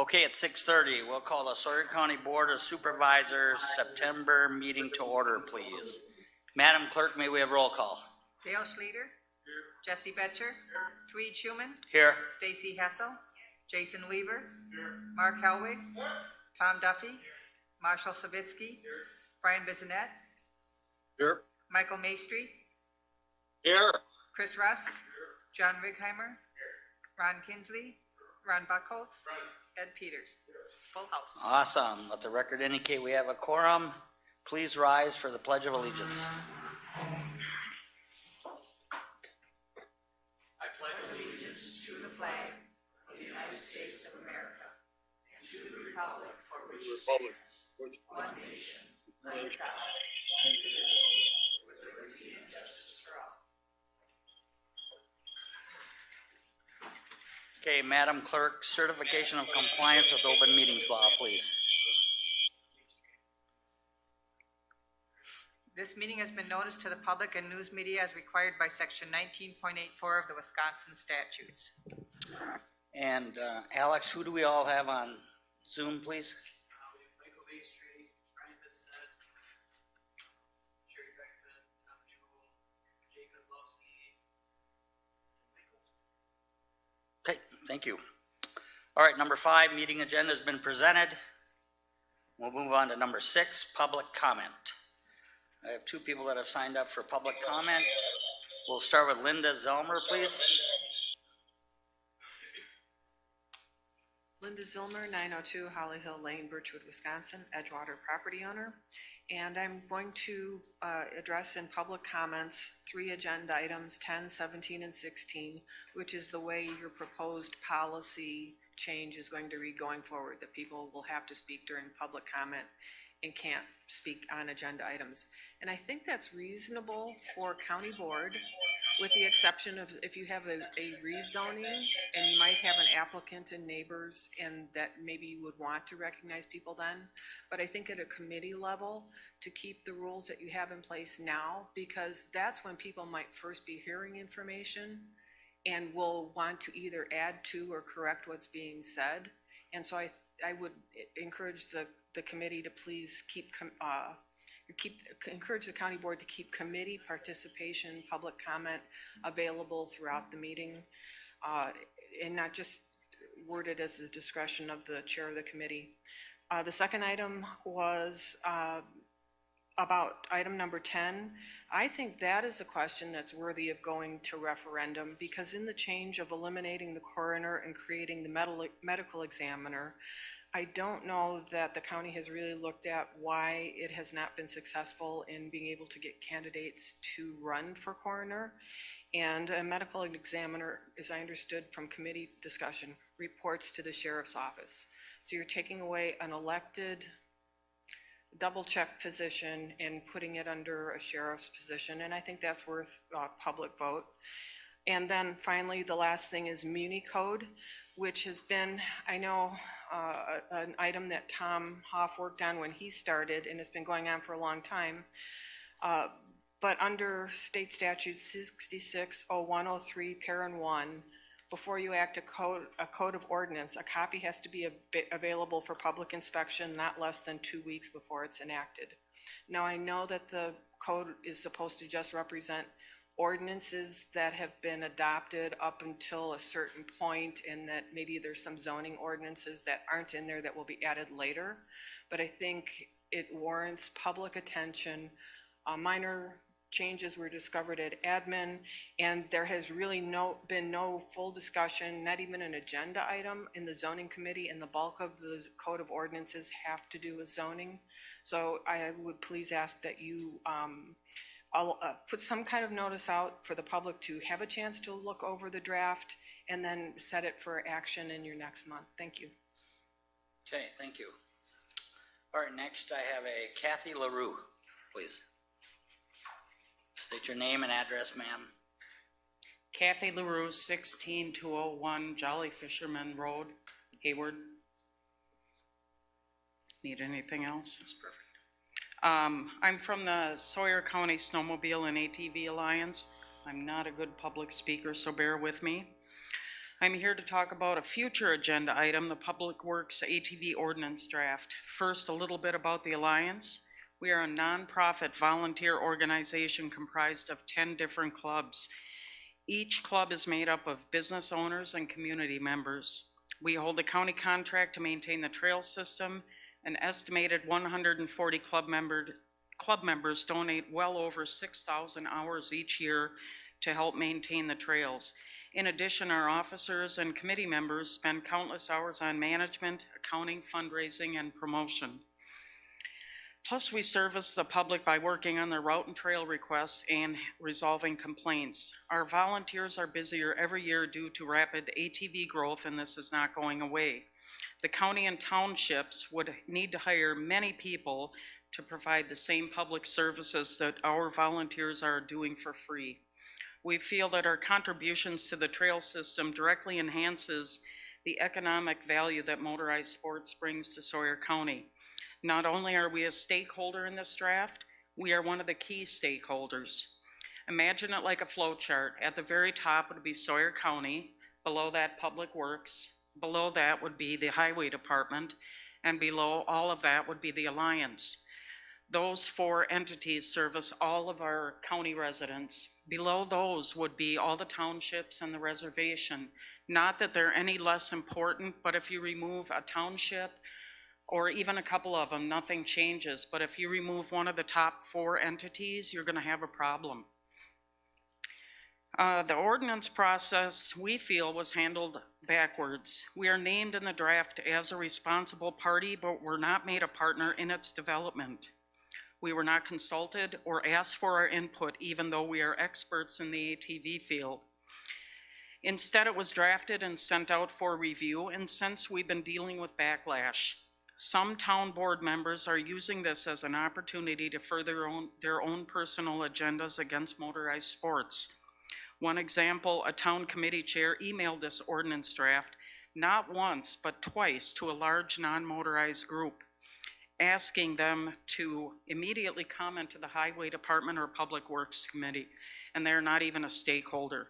Okay, at 6:30, we'll call the Sawyer County Board of Supervisors September meeting to order, please. Madam Clerk, may we have roll call? Dale Schlueter. Here. Jesse Betcher. Here. Tweed Schuman. Here. Stacy Hessel. Jason Weaver. Here. Mark Helwig. Here. Tom Duffy. Here. Marshall Savitsky. Here. Brian Bissonette. Here. Michael Maestri. Here. Chris Rust. Here. John Righeimer. Here. Ron Kinsley. Ron Buckholz. Ed Peters. Full house. Awesome. Let the record indicate we have a quorum. Please rise for the Pledge of Allegiance. I pledge allegiance to the flag of the United States of America and to the republic for which it stands, one nation, under God, indivisible, with liberty and justice for all. Okay, Madam Clerk, certification of compliance with open meetings law, please. This meeting has been noticed to the public and news media as required by section 19.84 of the Wisconsin statutes. And Alex, who do we all have on Zoom, please? We have Michael Maestri, Brian Bissonette, Sherry Beckman, Tom Jewell, Jake Kozlowski, and Michael. Okay, thank you. All right, number 5, meeting agenda has been presented. We'll move on to number 6, public comment. I have 2 people that have signed up for public comment. We'll start with Linda Zellmer, please. Linda Zillmer, 902 Holly Hill Lane, Birchwood, Wisconsin, Edgewater property owner. And I'm going to address in public comments 3 agenda items, 10, 17, and 16, which is the way your proposed policy change is going to read going forward, that people will have to speak during public comment and can't speak on agenda items. And I think that's reasonable for county board, with the exception of if you have a rezoning and you might have an applicant and neighbors and that maybe you would want to recognize people then. But I think at a committee level, to keep the rules that you have in place now, because that's when people might first be hearing information and will want to either add to or correct what's being said. And so I would encourage the committee to please encourage the county board to keep committee participation, public comment available throughout the meeting, and not just worded as the discretion of the chair of the committee. The second item was about item number 10. I think that is a question that's worthy of going to referendum, because in the change of eliminating the coroner and creating the medical examiner, I don't know that the county has really looked at why it has not been successful in being able to get candidates to run for coroner. And a medical examiner, as I understood from committee discussion, reports to the sheriff's office. So you're taking away an elected double check position and putting it under a sheriff's position. And I think that's worth a public vote. And then finally, the last thing is Muni Code, which has been, I know, an item that Tom Hoff worked on when he started, and it's been going on for a long time. But under state statute 660103 parent 1, before you act a code of ordinance, a copy has to be available for public inspection not less than 2 weeks before it's enacted. Now, I know that the code is supposed to just represent ordinances that have been adopted up until a certain point, and that maybe there's some zoning ordinances that aren't in there that will be added later. But I think it warrants public attention. Minor changes were discovered at admin, and there has really been no full discussion, not even an agenda item in the zoning committee, and the bulk of the code of ordinances have to do with zoning. So I would please ask that you I'll put some kind of notice out for the public to have a chance to look over the draft and then set it for action in your next month. Thank you. Okay, thank you. All right, next I have a Kathy LaRue, please. State your name and address, ma'am. Kathy LaRue, 16201 Jolly Fisherman Road, Hayward. Need anything else? That's perfect. I'm from the Sawyer County Snowmobile and ATV Alliance. I'm not a good public speaker, so bear with me. I'm here to talk about a future agenda item, the Public Works ATV Ordinance Draft. First, a little bit about the Alliance. We are a nonprofit volunteer organization comprised of 10 different clubs. Each club is made up of business owners and community members. We hold a county contract to maintain the trail system. An estimated 140 club members donate well over 6,000 hours each year to help maintain the trails. In addition, our officers and committee members spend countless hours on management, accounting, fundraising, and promotion. Plus, we service the public by working on their route and trail requests and resolving complaints. Our volunteers are busier every year due to rapid ATV growth, and this is not going away. The county and townships would need to hire many people to provide the same public services that our volunteers are doing for free. We feel that our contributions to the trail system directly enhances the economic value that motorized sports brings to Sawyer County. Not only are we a stakeholder in this draft, we are one of the key stakeholders. Imagine it like a flow chart. At the very top would be Sawyer County, below that Public Works, below that would be the Highway Department, and below all of that would be the Alliance. Those 4 entities service all of our county residents. Below those would be all the townships and the reservation. Not that they're any less important, but if you remove a township or even a couple of them, nothing changes. But if you remove one of the top 4 entities, you're going to have a problem. The ordinance process, we feel, was handled backwards. We are named in the draft as a responsible party, but we're not made a partner in its development. We were not consulted or asked for our input, even though we are experts in the ATV field. Instead, it was drafted and sent out for review, and since we've been dealing with backlash, some town board members are using this as an opportunity to further their own personal agendas against motorized sports. One example, a town committee chair emailed this ordinance draft not once, but twice to a large non-motorized group, asking them to immediately comment to the Highway Department or Public Works Committee, and they're not even a stakeholder.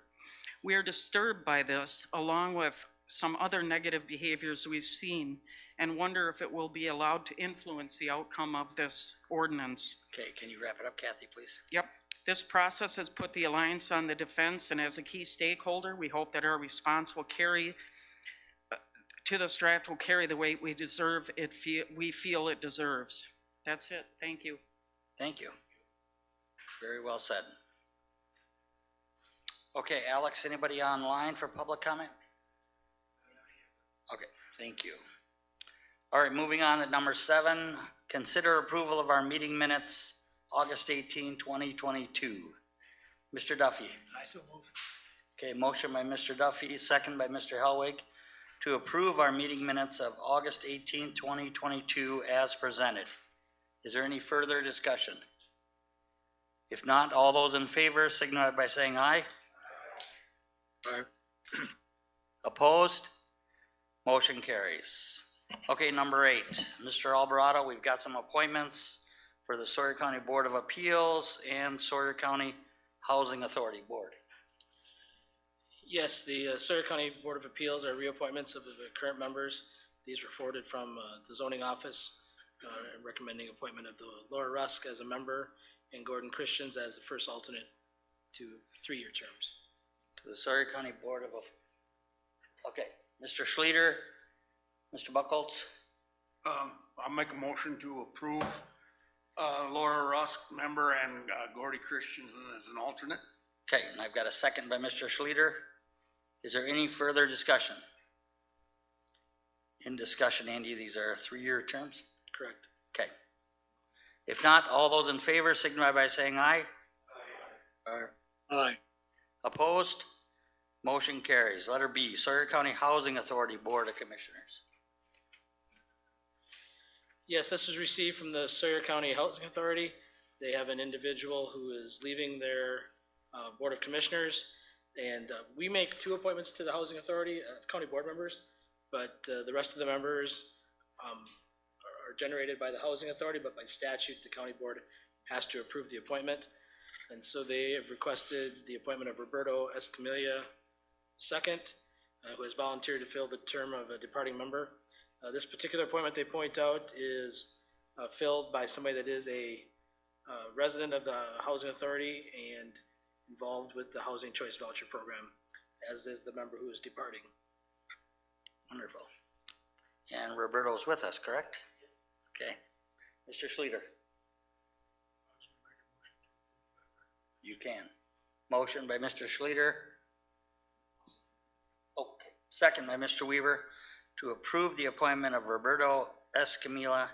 We are disturbed by this, along with some other negative behaviors we've seen, and wonder if it will be allowed to influence the outcome of this ordinance. Okay, can you wrap it up, Kathy, please? Yep. This process has put the Alliance on the defense, and as a key stakeholder, we hope that our response will carry to this draft will carry the weight we deserve. We feel it deserves. That's it. Thank you. Thank you. Very well said. Okay, Alex, anybody online for public comment? Okay, thank you. All right, moving on to number 7, consider approval of our meeting minutes, August 18, 2022. Mr. Duffy. I so move. Okay, motion by Mr. Duffy, second by Mr. Hellwig, to approve our meeting minutes of August 18, 2022 as presented. Is there any further discussion? If not, all those in favor signify by saying aye. Aye. Opposed? Motion carries. Okay, number 8, Mr. Alvarado, we've got some appointments for the Sawyer County Board of Appeals and Sawyer County Housing Authority Board. Yes, the Sawyer County Board of Appeals are reappointments of the current members. These were forwarded from the zoning office, recommending appointment of the Laura Rusk as a member and Gordon Christians as the first alternate to 3-year terms. To the Sawyer County Board of, okay, Mr. Schleter, Mr. Buckholz. I'll make a motion to approve Laura Rusk, member, and Gordy Christensen as an alternate. Okay, and I've got a second by Mr. Schleter. Is there any further discussion? In discussion, Andy, these are 3-year terms? Correct. Okay. If not, all those in favor signify by saying aye. Aye. Aye. Opposed? Motion carries. Letter B, Sawyer County Housing Authority Board of Commissioners. Yes, this was received from the Sawyer County Housing Authority. They have an individual who is leaving their Board of Commissioners, and we make 2 appointments to the Housing Authority, county board members, but the rest of the members are generated by the Housing Authority, but by statute, the county board has to approve the appointment. And so they have requested the appointment of Roberto Escamilla II who has volunteered to fill the term of a departing member. This particular appointment, they point out, is filled by somebody that is a resident of the Housing Authority and involved with the Housing Choice Voucher Program, as is the member who is departing. Wonderful. And Roberto's with us, correct? Okay. Mr. Schleter? You can. Motion by Mr. Schleter. Okay. Second by Mr. Weaver to approve the appointment of Roberto Escamilla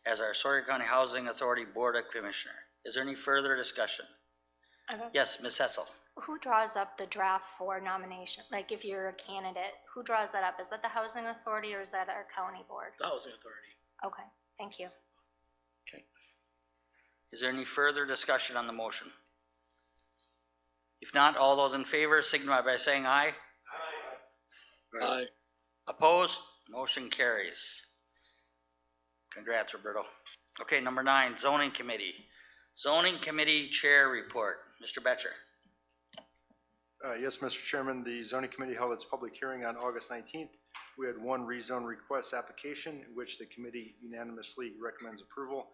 as our Sawyer County Housing Authority Board of Commissioner. Is there any further discussion? Yes, Ms. Hessel. Who draws up the draft for nomination? Like if you're a candidate, who draws that up? Is that the Housing Authority or is that our county board? The Housing Authority. Okay, thank you. Okay. Is there any further discussion on the motion? If not, all those in favor signify by saying aye. Aye. Opposed? Motion carries. Congrats, Roberto. Okay, number 9, Zoning Committee. Zoning Committee Chair Report. Mr. Betcher. Yes, Mr. Chairman, the zoning committee held its public hearing on August 19th. We had one rezone request application in which the committee unanimously recommends approval.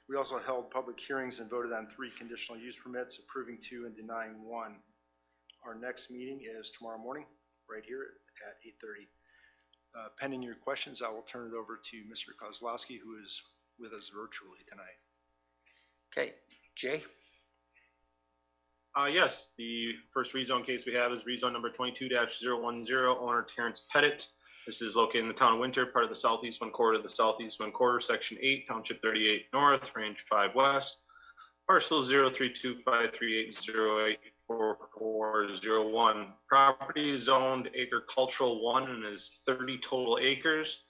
We also held public hearings and voted on 3 conditional use permits, approving 2 and denying 1. Our next meeting is tomorrow morning, right here at 8:30. Pending your questions, I will turn it over to Mr. Kozlowski, who is with us virtually tonight. Okay, Jay? Yes, the first rezone case we have is rezone number 22-010, owner Terrence Pettit. This is located in the town of Winter, part of the southeast one quarter of the southeast one quarter, section 8, township 38 north, range 5 west, parcel 0325380844401. Property is zoned agricultural 1 and is 30 total acres.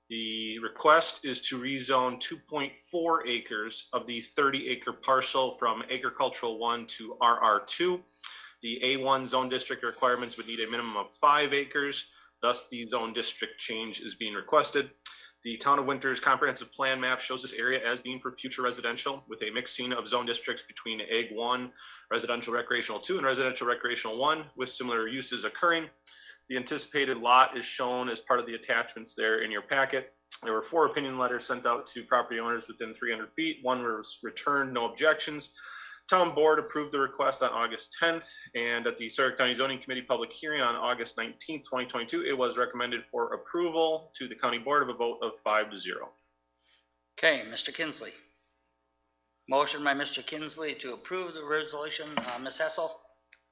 The request is to rezone 2.4 acres of the 30-acre parcel from agricultural 1 to RR2. The A1 zone district requirements would need a minimum of 5 acres. Thus, the zone district change is being requested. The Town of Winter's comprehensive plan map shows this area as being for future residential with a mixing of zone districts between Ag 1, residential recreational 2, and residential recreational 1 with similar uses occurring. The anticipated lot is shown as part of the attachments there in your packet. There were 4 opinion letters sent out to property owners within 300 feet. 1 was returned, no objections. Town Board approved the request on August 10th, and at the Sawyer County Zoning Committee public hearing on August 19th, 2022, it was recommended for approval to the County Board of a vote of 5-0. Okay, Mr. Kinsley. Motion by Mr. Kinsley to approve the resolution. Ms. Hessel?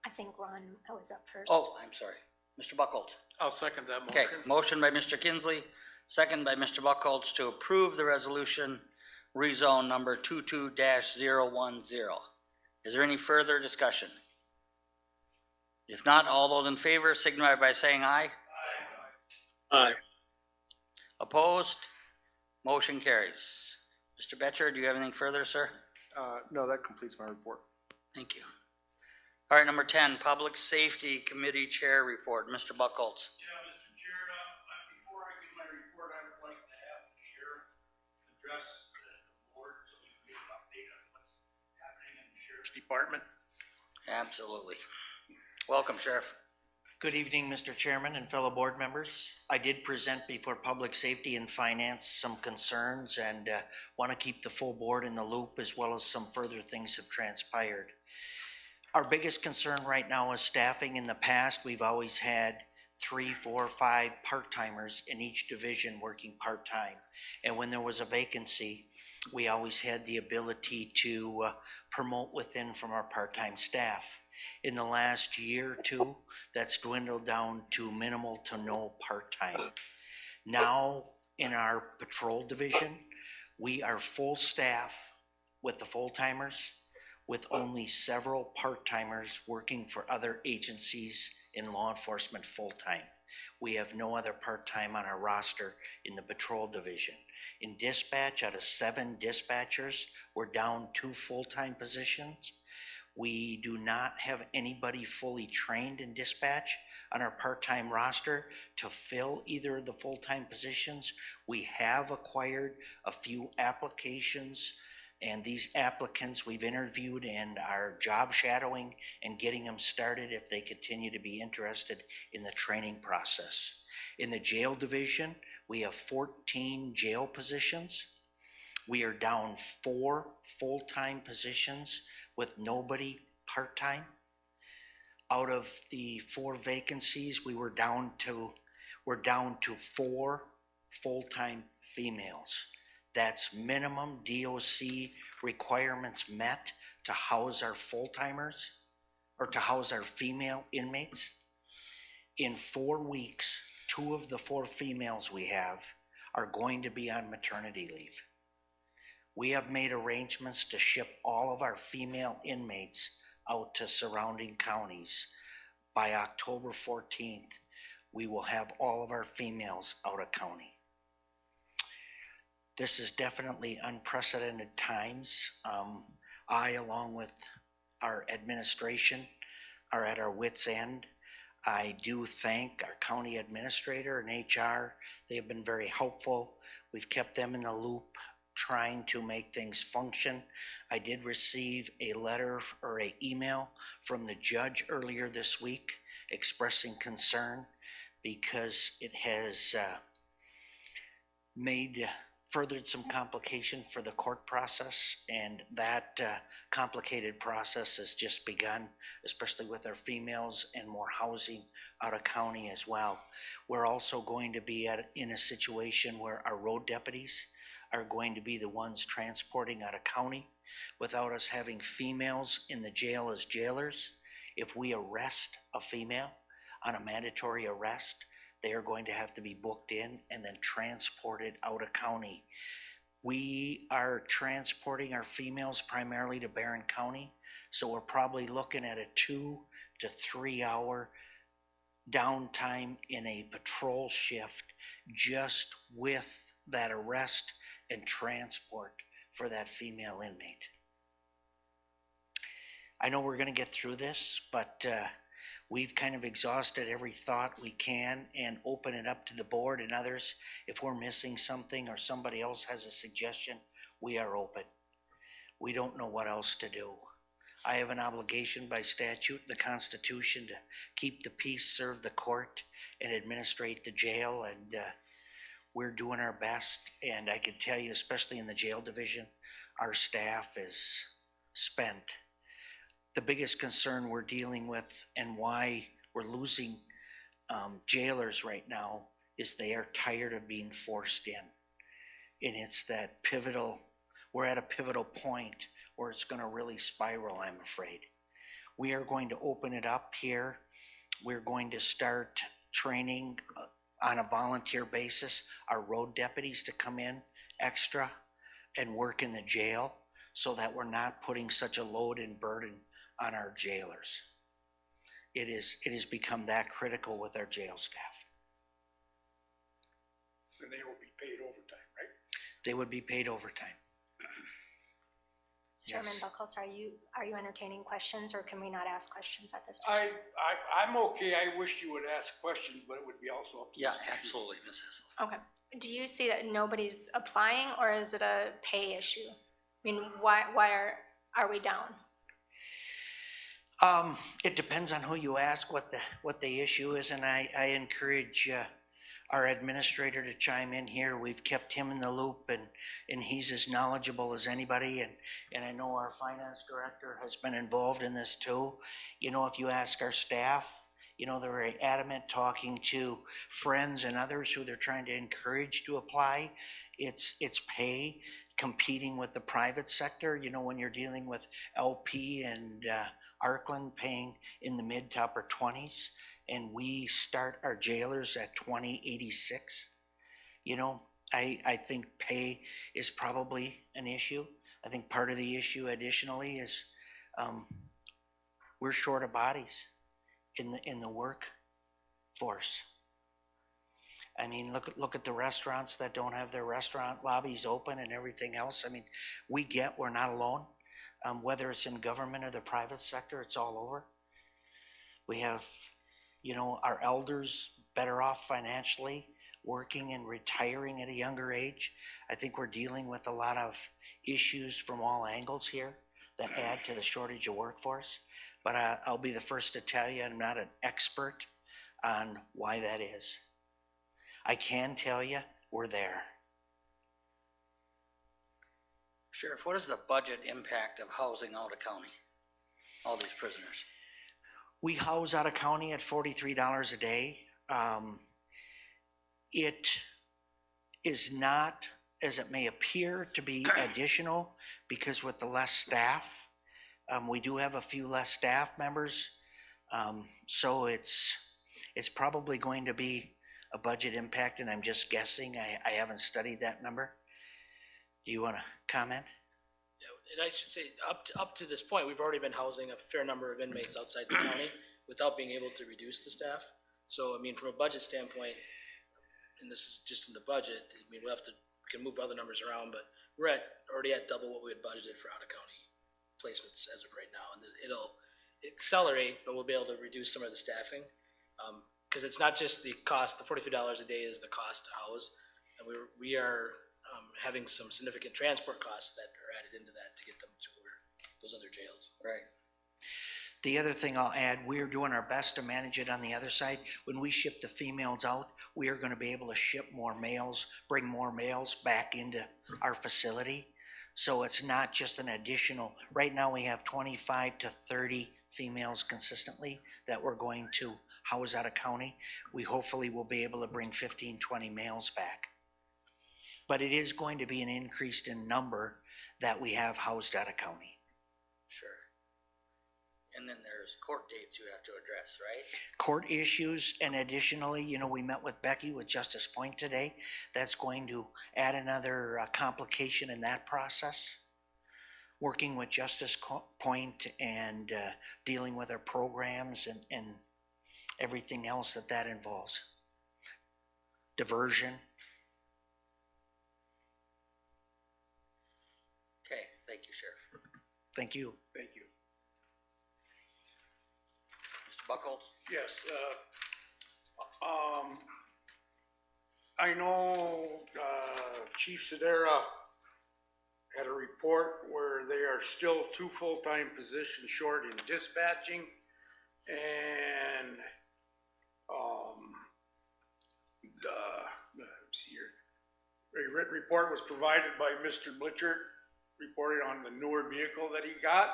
I think Ron was up first. Oh, I'm sorry. Mr. Buckholz. I'll second that Okay, motion. motion by Mr. Kinsley, second by Mr. Buckholz to approve the resolution rezone number 22-010. Is there any further discussion? If not, all those in favor signify by saying aye. Aye. Opposed? Motion carries. Mr. Betcher, do you have anything further, sir? No, that completes my report. Thank you. All right, number 10, Public Safety Committee Chair Report. Mr. Buckholz. Yeah, Mr. Chair, before I give my report, I would like to have the sheriff address the board so we can get an update on what's happening in the sheriff's department. Absolutely. Welcome, Sheriff. Good evening, Mr. Chairman and fellow board members. I did present before Public Safety and Finance some concerns and want to keep the full board in the loop as well as some further things have transpired. Our biggest concern right now is staffing. In the past, we've always had 3, 4, 5 part-timers in each division working part-time. And when there was a vacancy, we always had the ability to promote within from our part-time staff. In the last year or 2, that's dwindled down to minimal to no part-time. Now, in our patrol division, we are full staff with the full-timers, with only several part-timers working for other agencies in law enforcement full-time. We have no other part-time on our roster in the patrol division. In dispatch, out of 7 dispatchers, we're down 2 full-time positions. We do not have anybody fully trained in dispatch on our part-time roster to fill either of the full-time positions. We have acquired a few applications And these applicants we've interviewed and are job shadowing and getting them started if they continue to be interested in the training process. In the jail division, we have 14 jail positions. We are down 4 full-time positions with nobody part-time. Out of the 4 vacancies, we're down to 4 full-time females. That's minimum DOC requirements met to house our full-timers or to house our female inmates. In 4 weeks, 2 of the 4 females we have are going to be on maternity leave. We have made arrangements to ship all of our female inmates out to surrounding counties. By October 14th, we will have all of our females out of county. This is definitely unprecedented times. I, along with our administration, are at our wits' end. I do thank our county administrator and HR. They have been very helpful. We've kept them in the loop, trying to make things function. I did receive a letter or an email from the judge earlier this week expressing concern because it has furthered some complication for the court process, and that complicated process has just begun, especially with our females and more housing out of county as well. We're also going to be in a situation where our road deputies are going to be the ones transporting out of county without us having females in the jail as jailers. If we arrest a female on a mandatory arrest, they are going to have to be booked in and then transported out of county. We are transporting our females primarily to Barron County, so we're probably looking at a 2 to 3 hour downtime in a patrol shift just with that arrest and transport for that female inmate. I know we're going to get through this, but we've kind of exhausted every thought we can and open it up to the board and others. If we're missing something or somebody else has a suggestion, we are open. We don't know what else to do. I have an obligation by statute, the Constitution, to keep the peace, serve the court, and administrate the jail, and we're doing our best. And I can tell you, especially in the jail division, our staff is spent. The biggest concern we're dealing with and why we're losing jailers right now is they are tired of being forced in. And it's that we're at a pivotal point where it's going to really spiral, I'm afraid. We are going to open it up here. We're going to start training on a volunteer basis our road deputies to come in extra and work in the jail so that we're not putting such a load and burden on our jailers. It has become that critical with our jail staff. And they will be paid overtime, right? They would be paid overtime. Chairman Yes. Buckles, are you entertaining questions, or can we not ask questions at this time? I'm okay. I wish you would ask questions, but it would be also up to Yeah, Mr. Schuler. absolutely, Ms. Hessel. Okay. Do you see that nobody's applying, or is it a pay issue? I mean, why are we down? It depends on who you ask what the issue is, and I encourage our administrator to chime in here. We've kept him in the loop, and he's as knowledgeable as anybody, and I know our finance director has been involved in this too. You know, if you ask our staff, you know, they're very adamant talking to friends and others who they're trying to encourage to apply. It's pay competing with the private sector, you know, when you're dealing with LP and Arkland paying in the mid to upper 20s, and we start our jailers at $20.86. You know, I think pay is probably an issue. I think part of the issue additionally is we're short of bodies in the workforce. I mean, look at the restaurants that don't have their restaurant lobbies open and everything else. I mean, we're not alone. Whether it's in government or the private sector, it's all over. We have, you know, our elders better off financially. working and retiring at a younger age. I think we're dealing with a lot of issues from all angles here that add to the shortage of workforce. But I'll be the first to tell you, I'm not an expert on why that is. I can tell you, we're there. Sheriff, what is the budget impact of housing out of county? All these prisoners? We house out of county at $43 a day. It is not, as it may appear, to be additional, because with the less staff, we do have a few less staff members. So it's probably going to be a budget impact, and I'm just guessing. I haven't studied that number. Do you want to comment? And I should say, up to this point, we've already been housing a fair number of inmates outside the county without being able to reduce the staff. So, I mean, from a budget standpoint, and this is just in the budget, I mean, we can move other numbers around, but we're already at double what we had budgeted for out-of-county placements as of right now. And it'll accelerate, but we'll be able to reduce some of the staffing. Because it's not just the cost, the $43 a day is the cost to house. And we are having some significant transport costs that are added into that to get them to those other jails. Right. The other thing I'll add, we're doing our best to manage it on the other side. When we ship the females out, we are going to be able to ship more males, bring more males back into our facility. So it's not just an additional, right now we have 25 to 30 females consistently that we're going to house out of county. We hopefully will be able to bring 15, 20 males back. But it is going to be an increase in number that we have housed out of county. Sure. And then there's court dates you have to address, right? Court issues, and additionally, we met with Becky with Justice Point today. That's going to add another complication in that process. Working with Justice Point and dealing with our programs and everything else that involves. Diversion. Okay, thank you, Sheriff. Thank you. Thank you. Mr. Buckholz? Yes, I know, Chief Sedera had a report where they are still 2 full-time positions short in dispatching, and, let's see here. A written report was provided by Mr. Blitchert, reported on the newer vehicle that he got.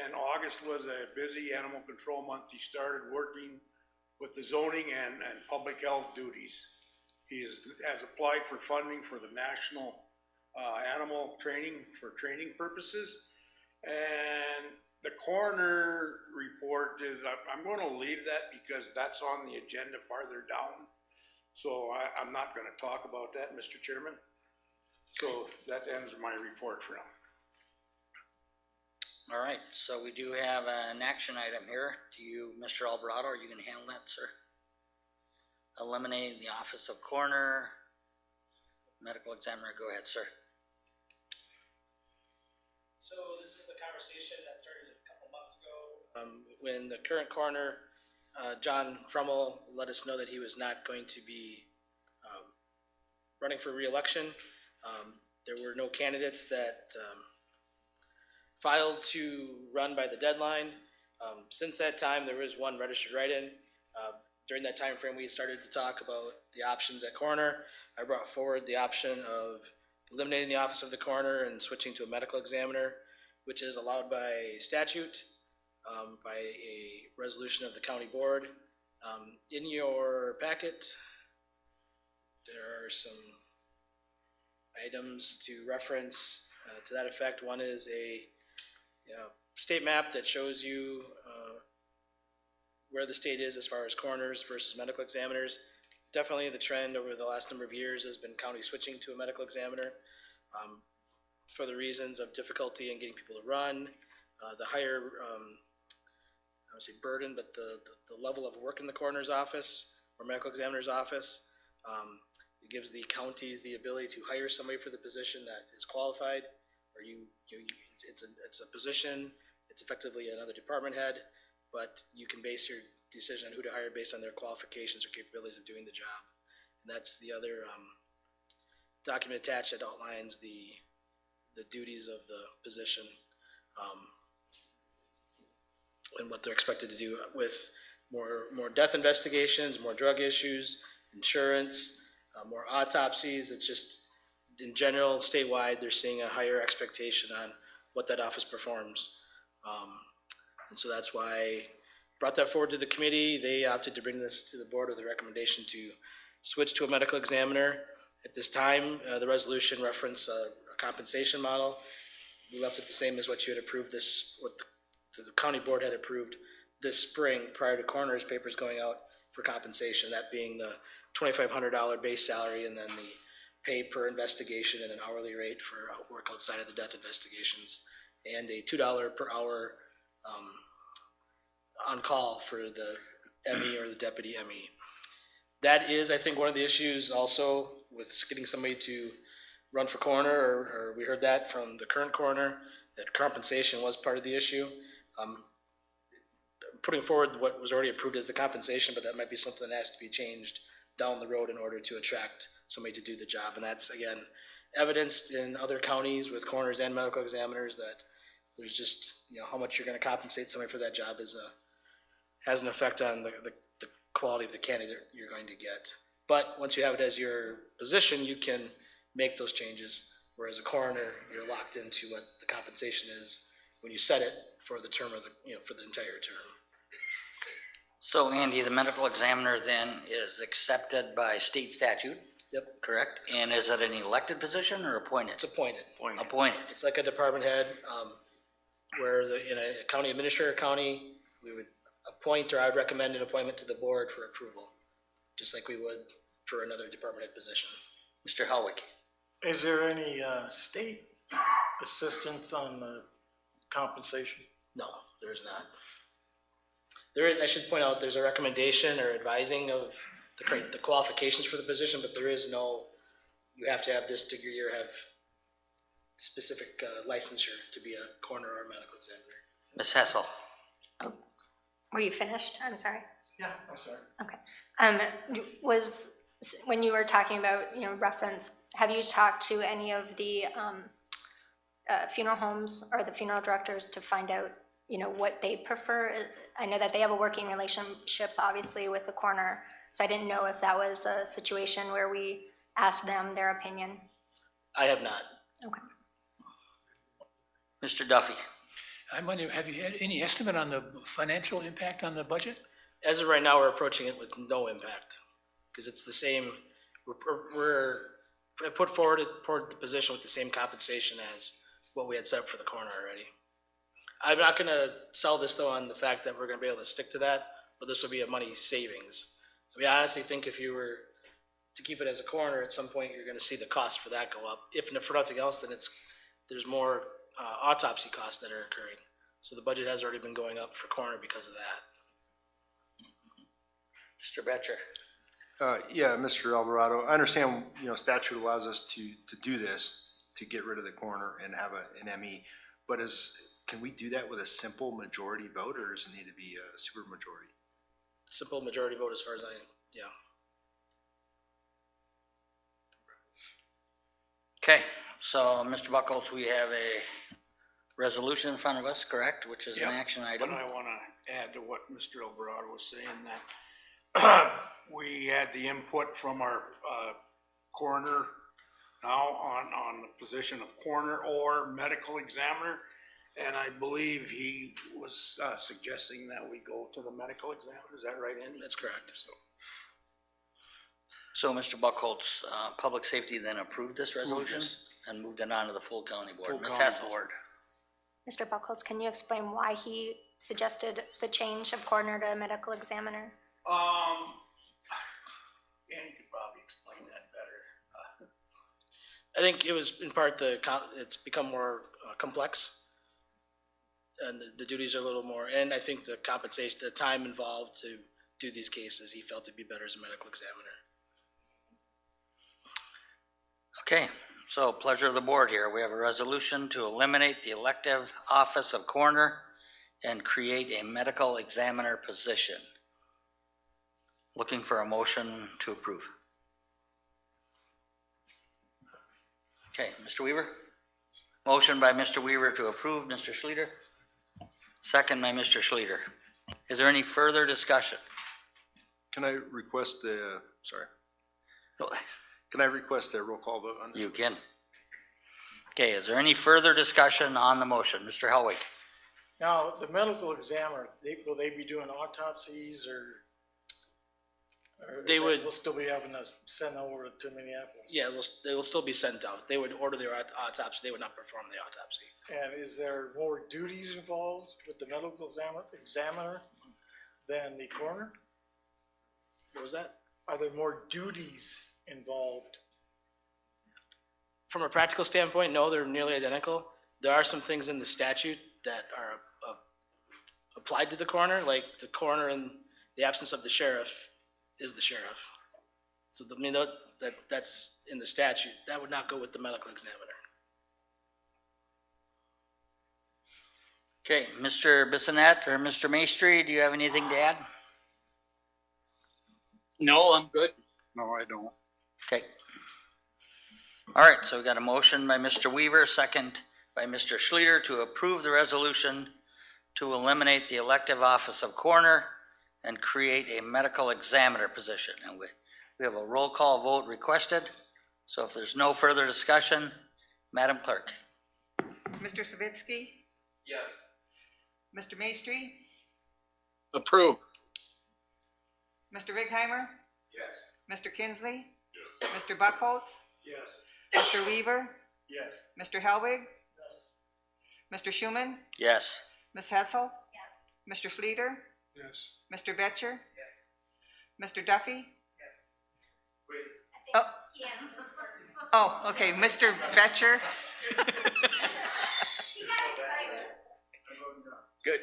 And August was a busy animal control month. He started working with the zoning and public health duties. He has applied for funding for the national animal training for training purposes. And the coroner report is, I'm going to leave that because that's on the agenda farther down. So I'm not going to talk about that, Mr. Chairman. So that ends my report for now. All right, so we do have an action item here. Do you, Mr. Alvarado, are you gonna handle that, sir? Eliminating the office of coroner, medical examiner, go ahead, sir. So this is a conversation that started a couple months ago. When the current coroner, John Frummel, let us know that he was not going to be running for re-election. There were no candidates that filed to run by the deadline. Since that time, there was one registered write-in. During that time frame, we started to talk about the options at coroner. I brought forward the option of eliminating the office of the coroner and switching to a medical examiner, which is allowed by statute, by a resolution of the county board. In your packet, there are some items to reference to that effect. One is a state map that shows you where the state is as far as coroners versus medical examiners. Definitely the trend over the last number of years has been county switching to a medical examiner for the reasons of difficulty in getting people to run, the higher, I would say burden, but the level of work in the coroner's office or medical examiner's office. It gives the counties the ability to hire somebody for the position that is qualified, or it's a position, it's effectively another department head, but you can base your decision on who to hire based on their qualifications or capabilities of doing the job. And that's the other document attached that outlines the duties of the position and what they're expected to do with more death investigations, more drug issues, insurance, more autopsies. It's just, in general, statewide, they're seeing a higher expectation on what that office performs. And so that's why I brought that forward to the committee. They opted to bring this to the board with a recommendation to switch to a medical examiner. At this time, the resolution referenced a compensation model. We left it the same as what you had approved what the county board had approved this spring prior to coroner's papers going out for compensation, that being the $2,500 base salary and then the pay per investigation and an hourly rate for work outside of the death investigations, and a $2 per hour on call for the ME or the deputy ME. That is, I think, one of the issues also with getting somebody to run for coroner, or we heard that from the current coroner, that compensation was part of the issue. Putting forward what was already approved as the compensation, but that might be something that has to be changed down the road in order to attract somebody to do the job. And that's, again, evidenced in other counties with coroners and medical examiners, that there's just, how much you're going to compensate somebody for that job has an effect on the quality of the candidate you're going to get. But once you have it as your position, you can make those changes. Whereas a coroner, you're locked into what the compensation is when you set it for the term of for the entire term. So Andy, the medical examiner then is accepted by state statute? Yep. Correct? And is it an elected position or appointed? It's appointed. Appointed. It's like a department head, where in a county administrator county, we would appoint, or I would recommend an appointment to the board for approval, just like we would for another department head position. Mr. Howick. Is there any state assistance on the compensation? No, there is not. There is, I should point out, there's a recommendation or advising of the qualifications for the position, but there is no, you have to have this degree or have specific licensure to be a coroner or a medical examiner. Ms. Hessel. Were you finished? I'm sorry. Yeah, I'm sorry. Okay. When you were talking about, reference, have you talked to any of the funeral homes or the funeral directors to find out, what they prefer? I know that they have a working relationship, obviously, with the coroner, so I didn't know if that was a situation where we asked them their opinion. I have not. Okay. Mr. Duffy. I'm wondering, have you had any estimate on the financial impact on the budget? As of right now, we're approaching it with no impact, because it's the same, we're put forward the position with the same compensation as what we had set up for the coroner already. I'm not gonna sell this though on the fact that we're gonna be able to stick to that, or this will be a money savings. I honestly think if you were to keep it as a coroner, at some point you're gonna see the cost for that go up. If for nothing else, then there's more autopsy costs that are occurring. So the budget has already been going up for coroner because of that. Mr. Betcher. Yeah, Mr. Alvarado, I understand, statute allows us to do this, to get rid of the coroner and have an ME, but can we do that with a simple majority vote, or does it need to be a super majority? Simple majority vote as far as yeah. Okay, so Mr. Buckholz, we have a resolution in front of us, correct, which is an action item? But I want to add to what Mr. Alvarado was saying, that we had the input from our coroner now on the position of coroner or medical examiner, and I believe he was suggesting that we go to the medical examiner. Is that right, Andy? That's correct. So Mr. Buckholz, Public Safety then approved this resolution and moved it on to the full county board. Full Ms. county Hessel. board. Mr. Buckholz, can you explain why he suggested the change of coroner to medical examiner? Andy could probably explain that better. I think it was in part it's become more complex, and the duties are a little more, and I think the compensation, the time involved to do these cases, he felt it'd be better as a medical examiner. Okay, so pleasure of the board here. We have a resolution to eliminate the elective office of coroner and create a medical examiner position. Looking for a motion to approve. Okay, Mr. Weaver? Motion by Mr. Weaver to approve, Mr. Schleter. Second by Mr. Schleter. Is there any further discussion? Can I request can I request a roll call vote on this? You can. Okay, is there any further discussion on the motion? Mr. Helwig? Now, the medical examiner, will they be doing autopsies or? They would- We'll still be having to send over to Minneapolis? Yeah, they will still be sent out. They would order their autopsy. They would not perform the autopsy. And is there more duties involved with the medical examiner than the coroner? What was that? Are there more duties involved? From a practical standpoint, no, they're nearly identical. There are some things in the statute that are applied to the coroner, like the coroner in the absence of the sheriff is the sheriff. So that's in the statute. That would not go with the medical examiner. Okay, Mr. Bissonette or Mr. Maestri, do you have anything to add? No, I'm good. No, I don't. Okay. All right, so we got a motion by Mr. Weaver, second by Mr. Schleter to approve the resolution to eliminate the elective office of coroner and create a medical examiner position. And we have a roll call vote requested. So if there's no further discussion, Madam Clerk. Mr. Savitsky? Yes. Mr. Maestri? Approve. Mr. Righeimer? Yes. Mr. Kinsley? Yes. Mr. Buckholz? Yes. Mr. Weaver? Yes. Mr. Helwig? Mr. Schuman? Yes. Ms. Hessel? Yes. Mr. Schleter? Yes. Mr. Betcher? Yes. Mr. Duffy? Wait. Oh, okay, Mr. Betcher? Good.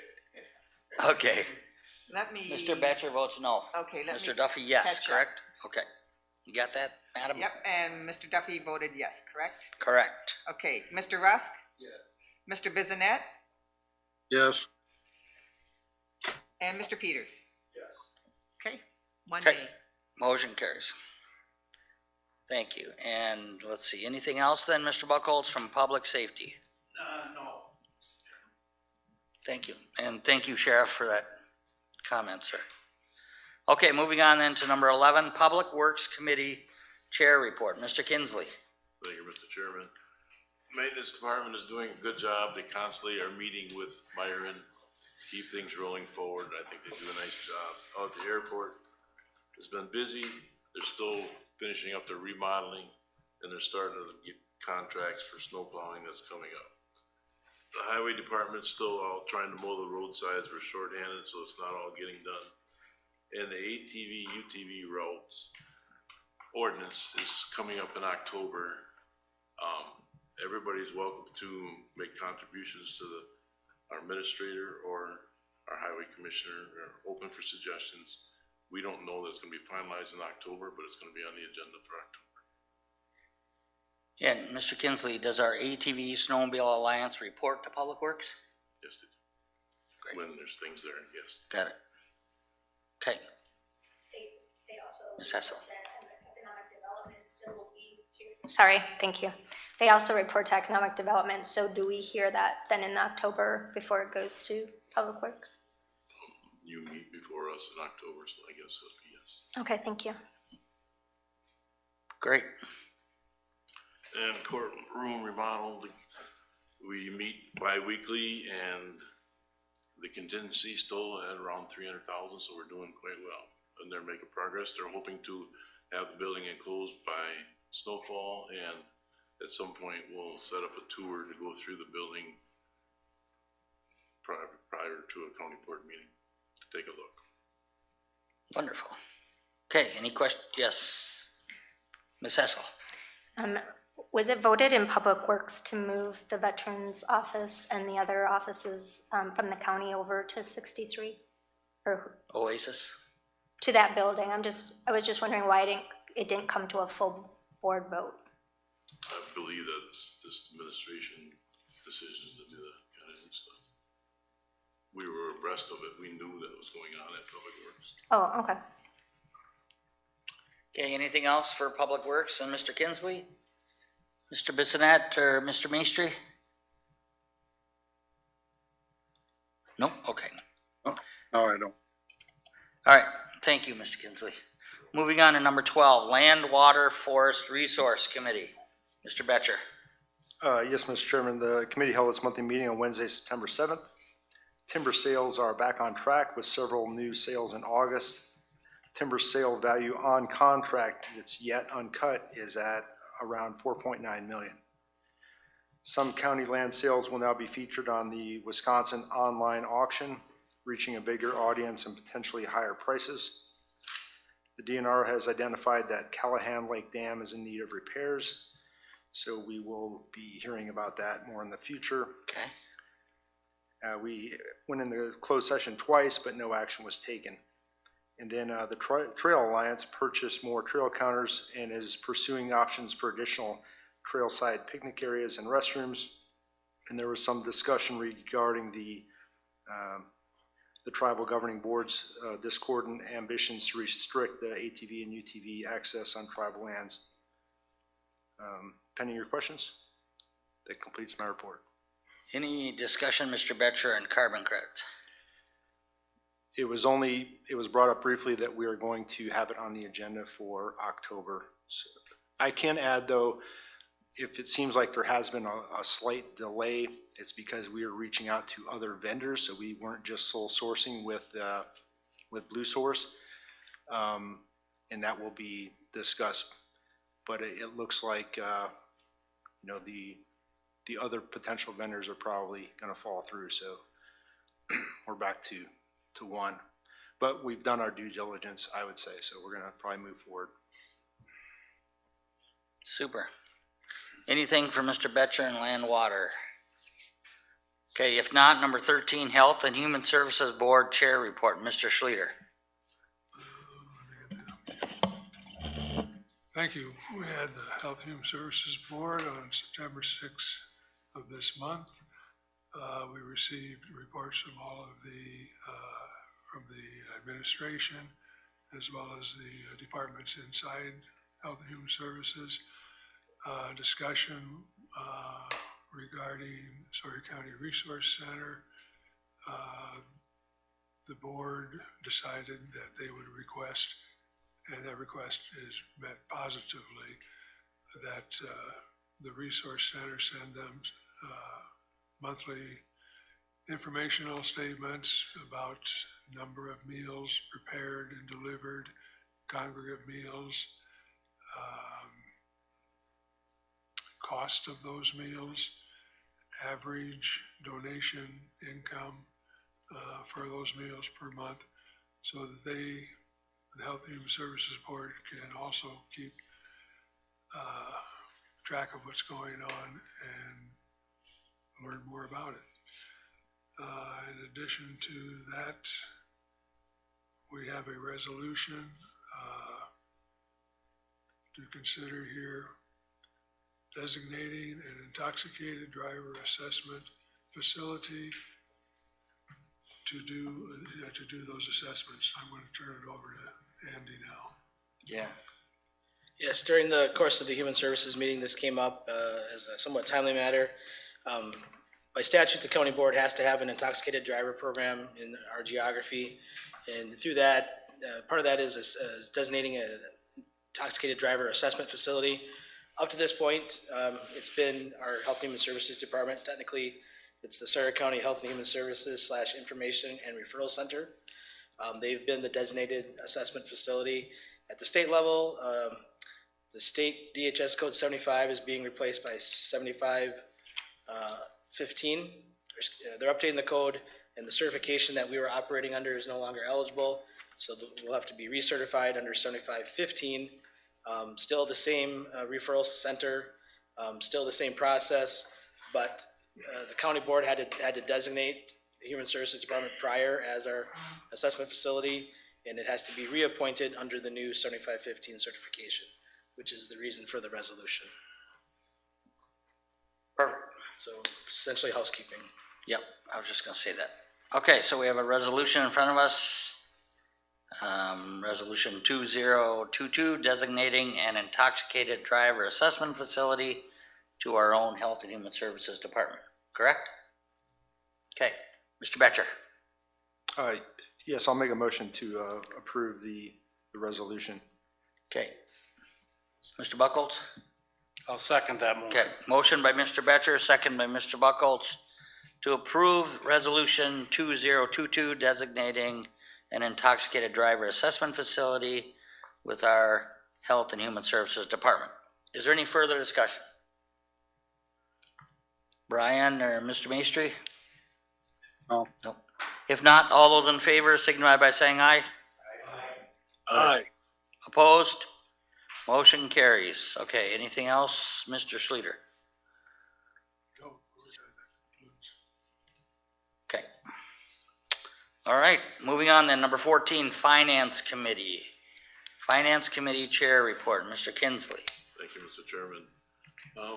Okay. Let me. Mr. Batcher votes no. Okay, let me. Mr. Duffy, yes, catch up. correct? Okay. You got that, madam? Yep, and Mr. Duffy voted yes, correct? Correct. Okay, Mr. Rusk? Yes. Mr. Bissonette? Yes. And Mr. Peters? Yes. Okay, one Okay. nay. Motion carries. Thank you. And let's see, anything else then, Mr. Buckholz, from Public Safety? No. Thank you. And thank you, Sheriff, for that comment, sir. Okay, moving on then to number 11, Public Works Committee Chair Report. Mr. Kinsley. Thank you, Mr. Chairman. Maintenance Department is doing a good job. They constantly are meeting with Myron, keep things rolling forward. I think they do a nice job. Out at the airport, it's been busy. They're still finishing up their remodeling, and they're starting to get contracts for snow plowing that's coming up. The Highway Department's still out trying to mow the roadsides. We're shorthanded, so it's not all getting done. And the ATV, UTV routes ordinance is coming up in October. Everybody's welcome to make contributions to our administrator or our highway commissioner. They're open for suggestions. We don't know that it's gonna be finalized in October, but it's gonna be on the agenda for October. And Mr. Kinsley, does our ATV Snowmobile Alliance report to Public Works? Yes, they do. When there's things there, yes. Got it. Okay. They also. Ms. Hessel. Economic development, so we hear. Sorry, thank you. They also report to economic development, so do we hear that then in October before it goes to Public Works? You meet before us in October, so I guess it'll be yes. Okay, thank you. Great. And courtroom remodel, we meet bi-weekly, and the contingency still at around 300,000, so we're doing quite well. And they're making progress. They're hoping to have the building enclosed by snowfall, and at some point we'll set up a tour to go through the building prior to a county board meeting to take a look. Wonderful. Okay, any questions? Yes. Ms. Hessel. Was it voted in Public Works to move the Veterans Office and the other offices from the county over to 63? Or Oasis. to that building? I was just wondering why it didn't come to a full board vote. I believe that's this administration decision to do that kind of stuff. We were abreast of it. We knew that was going on at Public Works. Oh, okay. Okay, anything else for Public Works and Mr. Kinsley? Mr. Bissonette or Mr. Maestri? Nope, okay. No, I don't. All right, thank you, Mr. Kinsley. Moving on to number 12, Land, Water, Forest Resource Committee. Mr. Betcher. Yes, Mr. Chairman, the committee held its monthly meeting on Wednesday, September 7th. Timber sales are back on track with several new sales in August. Timber sale value on contract that's yet uncut is at around $4.9 million. Some county land sales will now be featured on the Wisconsin online auction, reaching a bigger audience and potentially higher prices. The DNR has identified that Callahan Lake Dam is in need of repairs, so we will be hearing about that more in the future. Okay. We went in the closed session twice, but no action was taken. And then the Trail Alliance purchased more trail counters and is pursuing options for additional trailside picnic areas and restrooms. And there was some discussion regarding the tribal governing board's discordant ambitions to restrict the ATV and UTV access on tribal lands. Pending your questions, that completes my report. Any discussion, Mr. Betcher, and carbon credits? It was brought up briefly that we are going to have it on the agenda for October. So I can add, though, if it seems like there has been a slight delay, it's because we are reaching out to other vendors, so we weren't just sole sourcing with Blue Source, and that will be discussed. But it looks like the other potential vendors are probably going to fall through, so we're back to one. But we've done our due diligence, I would say, so we're going to probably move forward. Super. Anything for Mr. Betcher and Land Water? Okay, if not, number 13, Health and Human Services Board Chair Report. Mr. Schluter. Thank you. We had the Health and Human Services Board on September 6th of this month. We received reports from all of from the administration, as well as the departments inside Health and Human Services. Discussion regarding Sawyer County Resource Center. The board decided that they would request, and that request is met positively, that the Resource Center send them monthly informational statements about number of meals prepared and delivered, congregate meals, cost of those meals, average donation income for those meals per month, so that the Health and Human Services Board can also keep track of what's going on and learn more about it. In addition to that, we have a resolution to consider here, designating an intoxicated driver assessment facility to do those assessments. I'm going to turn it over to Andy now. Yeah. Yes, during the course of the Human Services meeting, this came up as a somewhat timely matter. By statute, the county board has to have an intoxicated driver program in our geography. And through that, part of that is designating an intoxicated driver assessment facility. Up to this point, it's been our Health and Human Services Department. Technically, it's the Sawyer County Health and Human Services / Information and Referral Center. They've been the designated assessment facility. At the state level, the state DHS code 75 is being replaced by 7515. They're updating the code, and the certification that we were operating under is no longer eligible, so we'll have to be recertified under 7515. Still the same referral center, still the same process, but the county board had to designate the Human Services Department prior as our assessment facility, and it has to be reappointed under the new 7515 certification, which is the reason for the resolution. Perfect. So essentially housekeeping. Yep, I was just going to say that. Okay, so we have a resolution in front of us. Resolution 2022, designating an intoxicated driver assessment facility to our own Health and Human Services Department, correct? Okay, Mr. Betcher. Yes, I'll make a motion to approve the resolution. Okay. Mr. Buckles? I'll second that motion. Okay, motion by Mr. Betcher, second by Mr. Buckles to approve resolution 2022 designating an intoxicated driver assessment facility with our Health and Human Services Department. Is there any further discussion? Brian or Mr. Maestri? No. Nope. If not, all those in favor signify by saying aye. Aye. Opposed? Motion carries. Okay, anything else, Mr. Schleter? Okay. All right, moving on then, number 14, Finance Committee. Finance Committee Chair Report, Mr. Kinsley. Thank you, Mr. Chairman.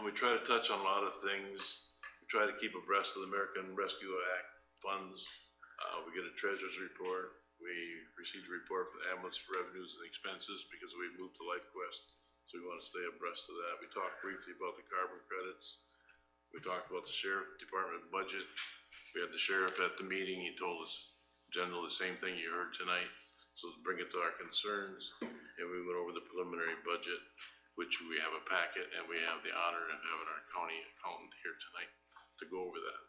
We try to touch on a lot of things. We try to keep abreast of the American Rescue Act funds. We get a treasurer's report. We received a report for the ambulance revenues and expenses because we moved to LifeQuest. So we want to stay abreast of that. We talked briefly about the carbon credits. We talked about the sheriff department budget. We had the sheriff at the meeting. He told us generally the same thing you heard tonight. So to bring it to our concerns, and we went over the preliminary budget, which we have a packet, and we have the honor of having our county accountant here tonight to go over that.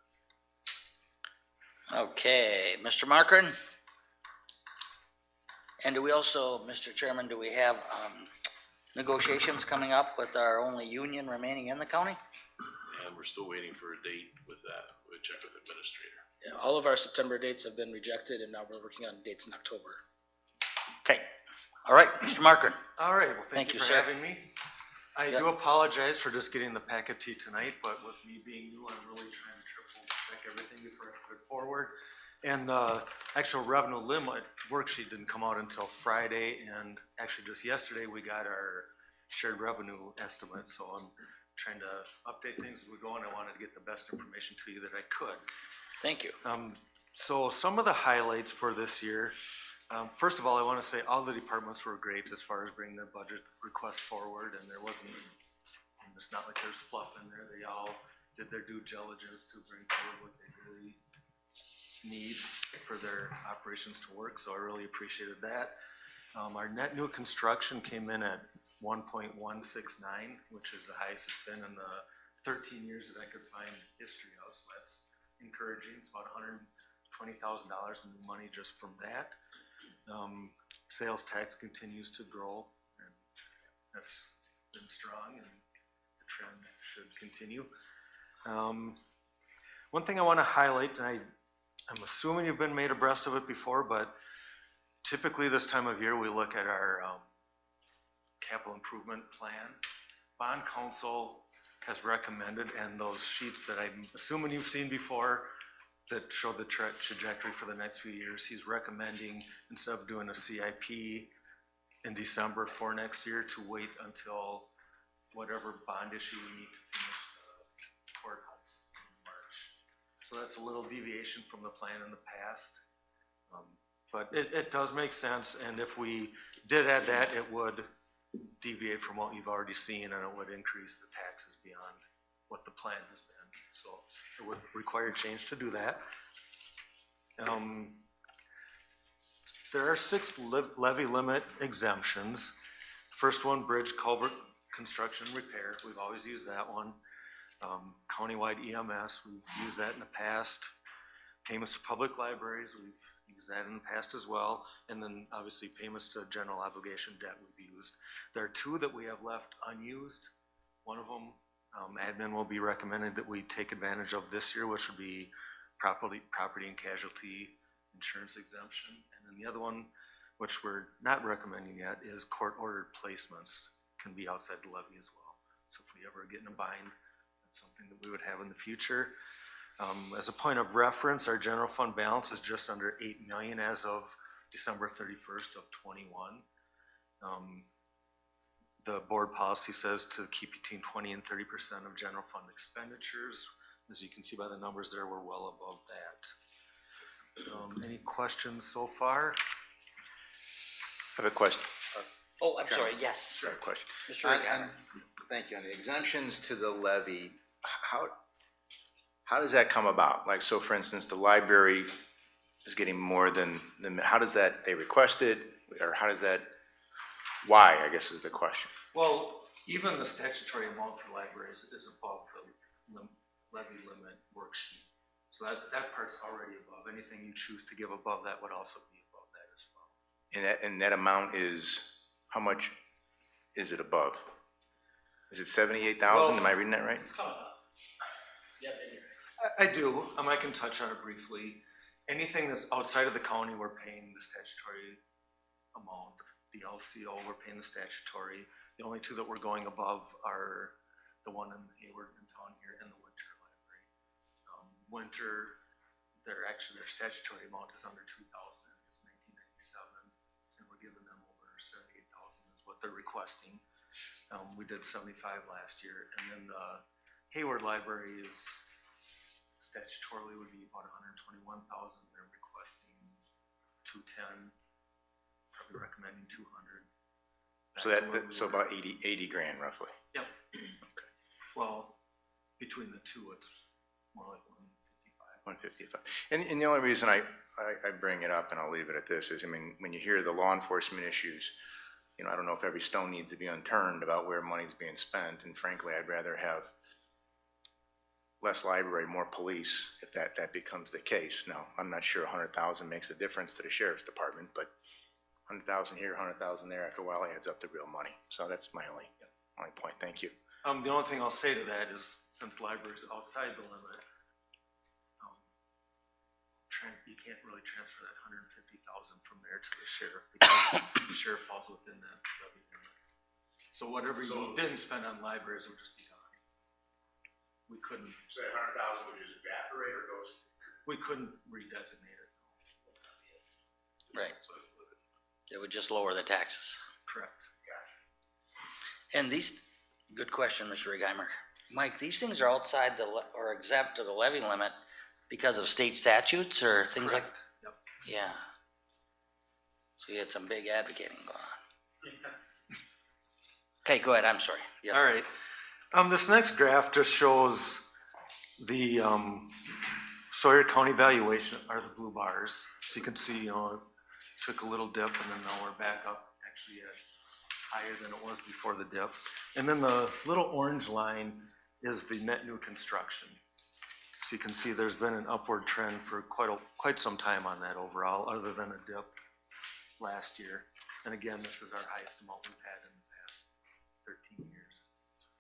Okay, Mr. Markern? And do we also, Mr. Chairman, do we have negotiations coming up with our only union remaining in the county? And we're still waiting for a date with that. We'll check with the administrator. Yeah, all of our September dates have been rejected, and now we're working on dates in October. Okay, all right, Mr. Markern. All right, well, thank you for sir. having me. I Yep. do apologize for just getting the packet to you tonight, but with me being new, I'm really trying to triple check everything before I put it forward. And the actual revenue limit worksheet didn't come out until Friday, and actually just yesterday, we got our shared revenue estimate, so I'm trying to update things as we go, and I wanted to get the best information to you that I could. Thank you. So some of the highlights for this year, first of all, I want to say all the departments were great as far as bringing their budget requests forward, and there wasn't, and it's not like there's fluff in there. They all did their due diligence to bring forward what they really need for their operations to work, so I really appreciated that. Our net new construction came in at 1.169, which is the highest it's been in the 13 years that I could find history of, so that's encouraging. It's about $120,000 in new money just from that. Sales tax continues to grow, and that's been strong, and the trend should continue. One thing I want to highlight, and I'm assuming you've been made abreast of it before, but typically this time of year we look at our capital improvement plan. Bond Council has recommended, and those sheets that I'm assuming you've seen before that show the trajectory for the next few years, he's recommending, instead of doing a CIP in December for next year, to wait until whatever bond issue we need to finish the courthouse in March. So that's a little deviation from the plan in the past. But it does make sense, and if we did add that, it would deviate from what you've already seen, and it would increase the taxes beyond what the plan has been. So it would require change to do that. There are 6 levy limit exemptions. First one, bridge culvert construction repair. We've always used that one. Countywide EMS, we've used that in the past. Payments to public libraries, we've used that in the past as well. And then obviously payments to general obligation debt we've used. There are 2 that we have left unused. One of them, admin will be recommended that we take advantage of this year, which would be property and casualty insurance exemption. And then the other one, which we're not recommending yet, is court-ordered placements, can be outside the levy as well. So if we ever get in a bind, that's something that we would have in the future. As a point of reference, our general fund balance is just under 8 million as of December 31st of 21. The board policy says to keep between 20 and 30% of general fund expenditures. As you can see by the numbers there, we're well above that. Any questions so far? I have a question. Oh, I'm sorry, yes. Sure, question. Mr. Rick, Thank you. On the exemptions to the levy, how does that come about? Like, so for instance, the library is getting more than, how does that, they request it, or how does that, why, I guess is the question. Well, even the statutory amount for libraries is above the levy limit worksheet. So that part's already above. Anything you choose to give above that would also be above that as well. And that amount is, how much is it above? Is it 78,000? Am I reading that right? It's coming up. Yeah, maybe. I do. I can touch on it briefly. Anything that's outside of the county, we're paying the statutory amount. The LCO, we're paying the statutory. The only two that we're going above are the one in Hayward in town here and the Winter Library. Winter, their statutory amount is under 2,000. It's 1997, and we're giving them over 78,000 is what they're requesting. We did 75 last year, and then the Hayward Library is statutorily would be about 121,000. They're requesting 210, probably recommending 200. So about 80 grand roughly. Yep. Okay. Well, between the two, it's more like 155. 155. And the only reason I bring it up, and I'll leave it at this, is, I mean, when you hear the law enforcement issues, you know, I don't know if every stone needs to be unturned about where money's being spent, and frankly, I'd rather have less library, more police, if that becomes the case. Now, I'm not sure 100,000 makes a difference to the sheriff's department, but 100,000 here, 100,000 there, after a while adds up to real money. So that's my only point. Thank you. The only thing I'll say to that is, since libraries outside the limit, you can't really transfer that 150,000 from there to the sheriff, because the sheriff falls within that levy limit. So whatever you didn't spend on libraries would just be gone. We couldn't. So 100,000 would just evaporate or goes? We couldn't redesignate it. Right. It would just lower the taxes. Correct. And these, good question, Mr. Regeimer. Mike, these things are outside or exempt of the levy limit because of state statutes or things like? Yep. Yeah. So you had some big advocating going on. Okay, go ahead, I'm sorry. Yep. All right. This next graph just shows the Sawyer County valuation, are the blue bars. So you can see, you know, it took a little dip and then now we're back up actually at higher than it was before the dip. And then the little orange line is the net new construction. So you can see there's been an upward trend for quite some time on that overall, other than a dip last year. And again, this is our highest amount we've had in the past 13 years.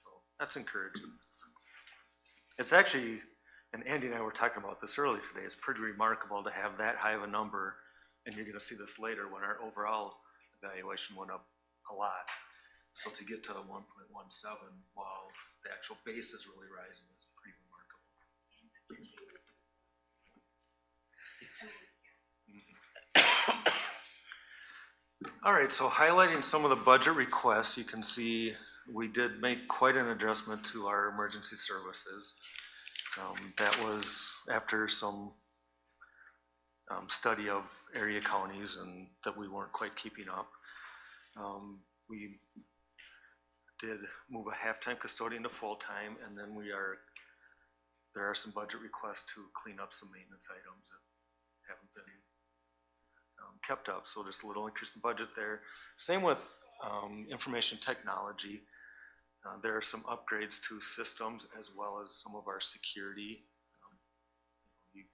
So that's encouraging. It's actually, and Andy and I were talking about this earlier today, it's pretty remarkable to have that high of a number, and you're gonna see this later when our overall evaluation went up a lot. So to get to the 1.17 while the actual base is really rising is pretty remarkable. All right, so highlighting some of the budget requests, you can see we did make quite an adjustment to our emergency services. That was after some study of area counties and that we weren't quite keeping up. We did move a half-time custodian to full-time, and then there are some budget requests to clean up some maintenance items that haven't been kept up, so just a little increase in budget there. Same with information technology. There are some upgrades to systems as well as some of our security. You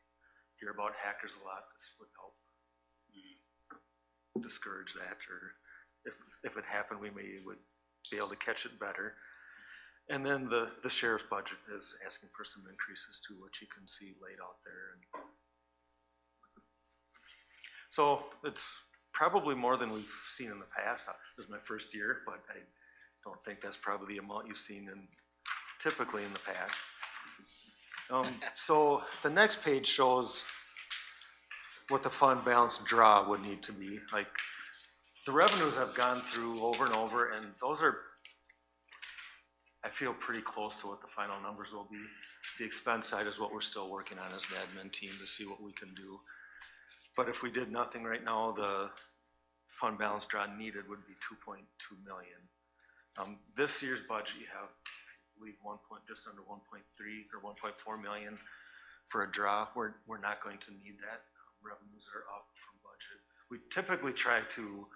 hear about hackers a lot. This would help discourage that, or if it happened, we would be able to catch it better. And then the sheriff's budget is asking for some increases too, which you can see laid out there. So it's probably more than we've seen in the past. This is my first year, but I don't think that's probably the amount you've seen typically in the past. So the next page shows what the fund balance draw would need to be. Like, the revenues I've gone through over and over, and those are, I feel, pretty close to what the final numbers will be. The expense side is what we're still working on as an admin team to see what we can do. But if we did nothing right now, the fund balance draw needed would be 2.2 million. This year's budget, you have, I believe, just under 1.3 or 1.4 million for a draw. We're not going to need that. Revenues are up from budget. We typically try to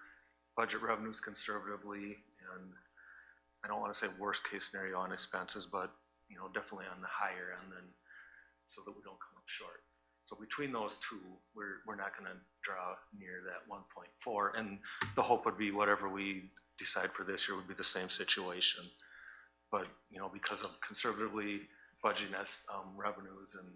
budget revenues conservatively, and I don't want to say worst case scenario on expenses, but you know, definitely on the higher end, then so that we don't come up short. So between those two, we're not going to draw near that 1.4, and the hope would be whatever we decide for this year would be the same situation. But you know, because of conservatively budgeting revenues and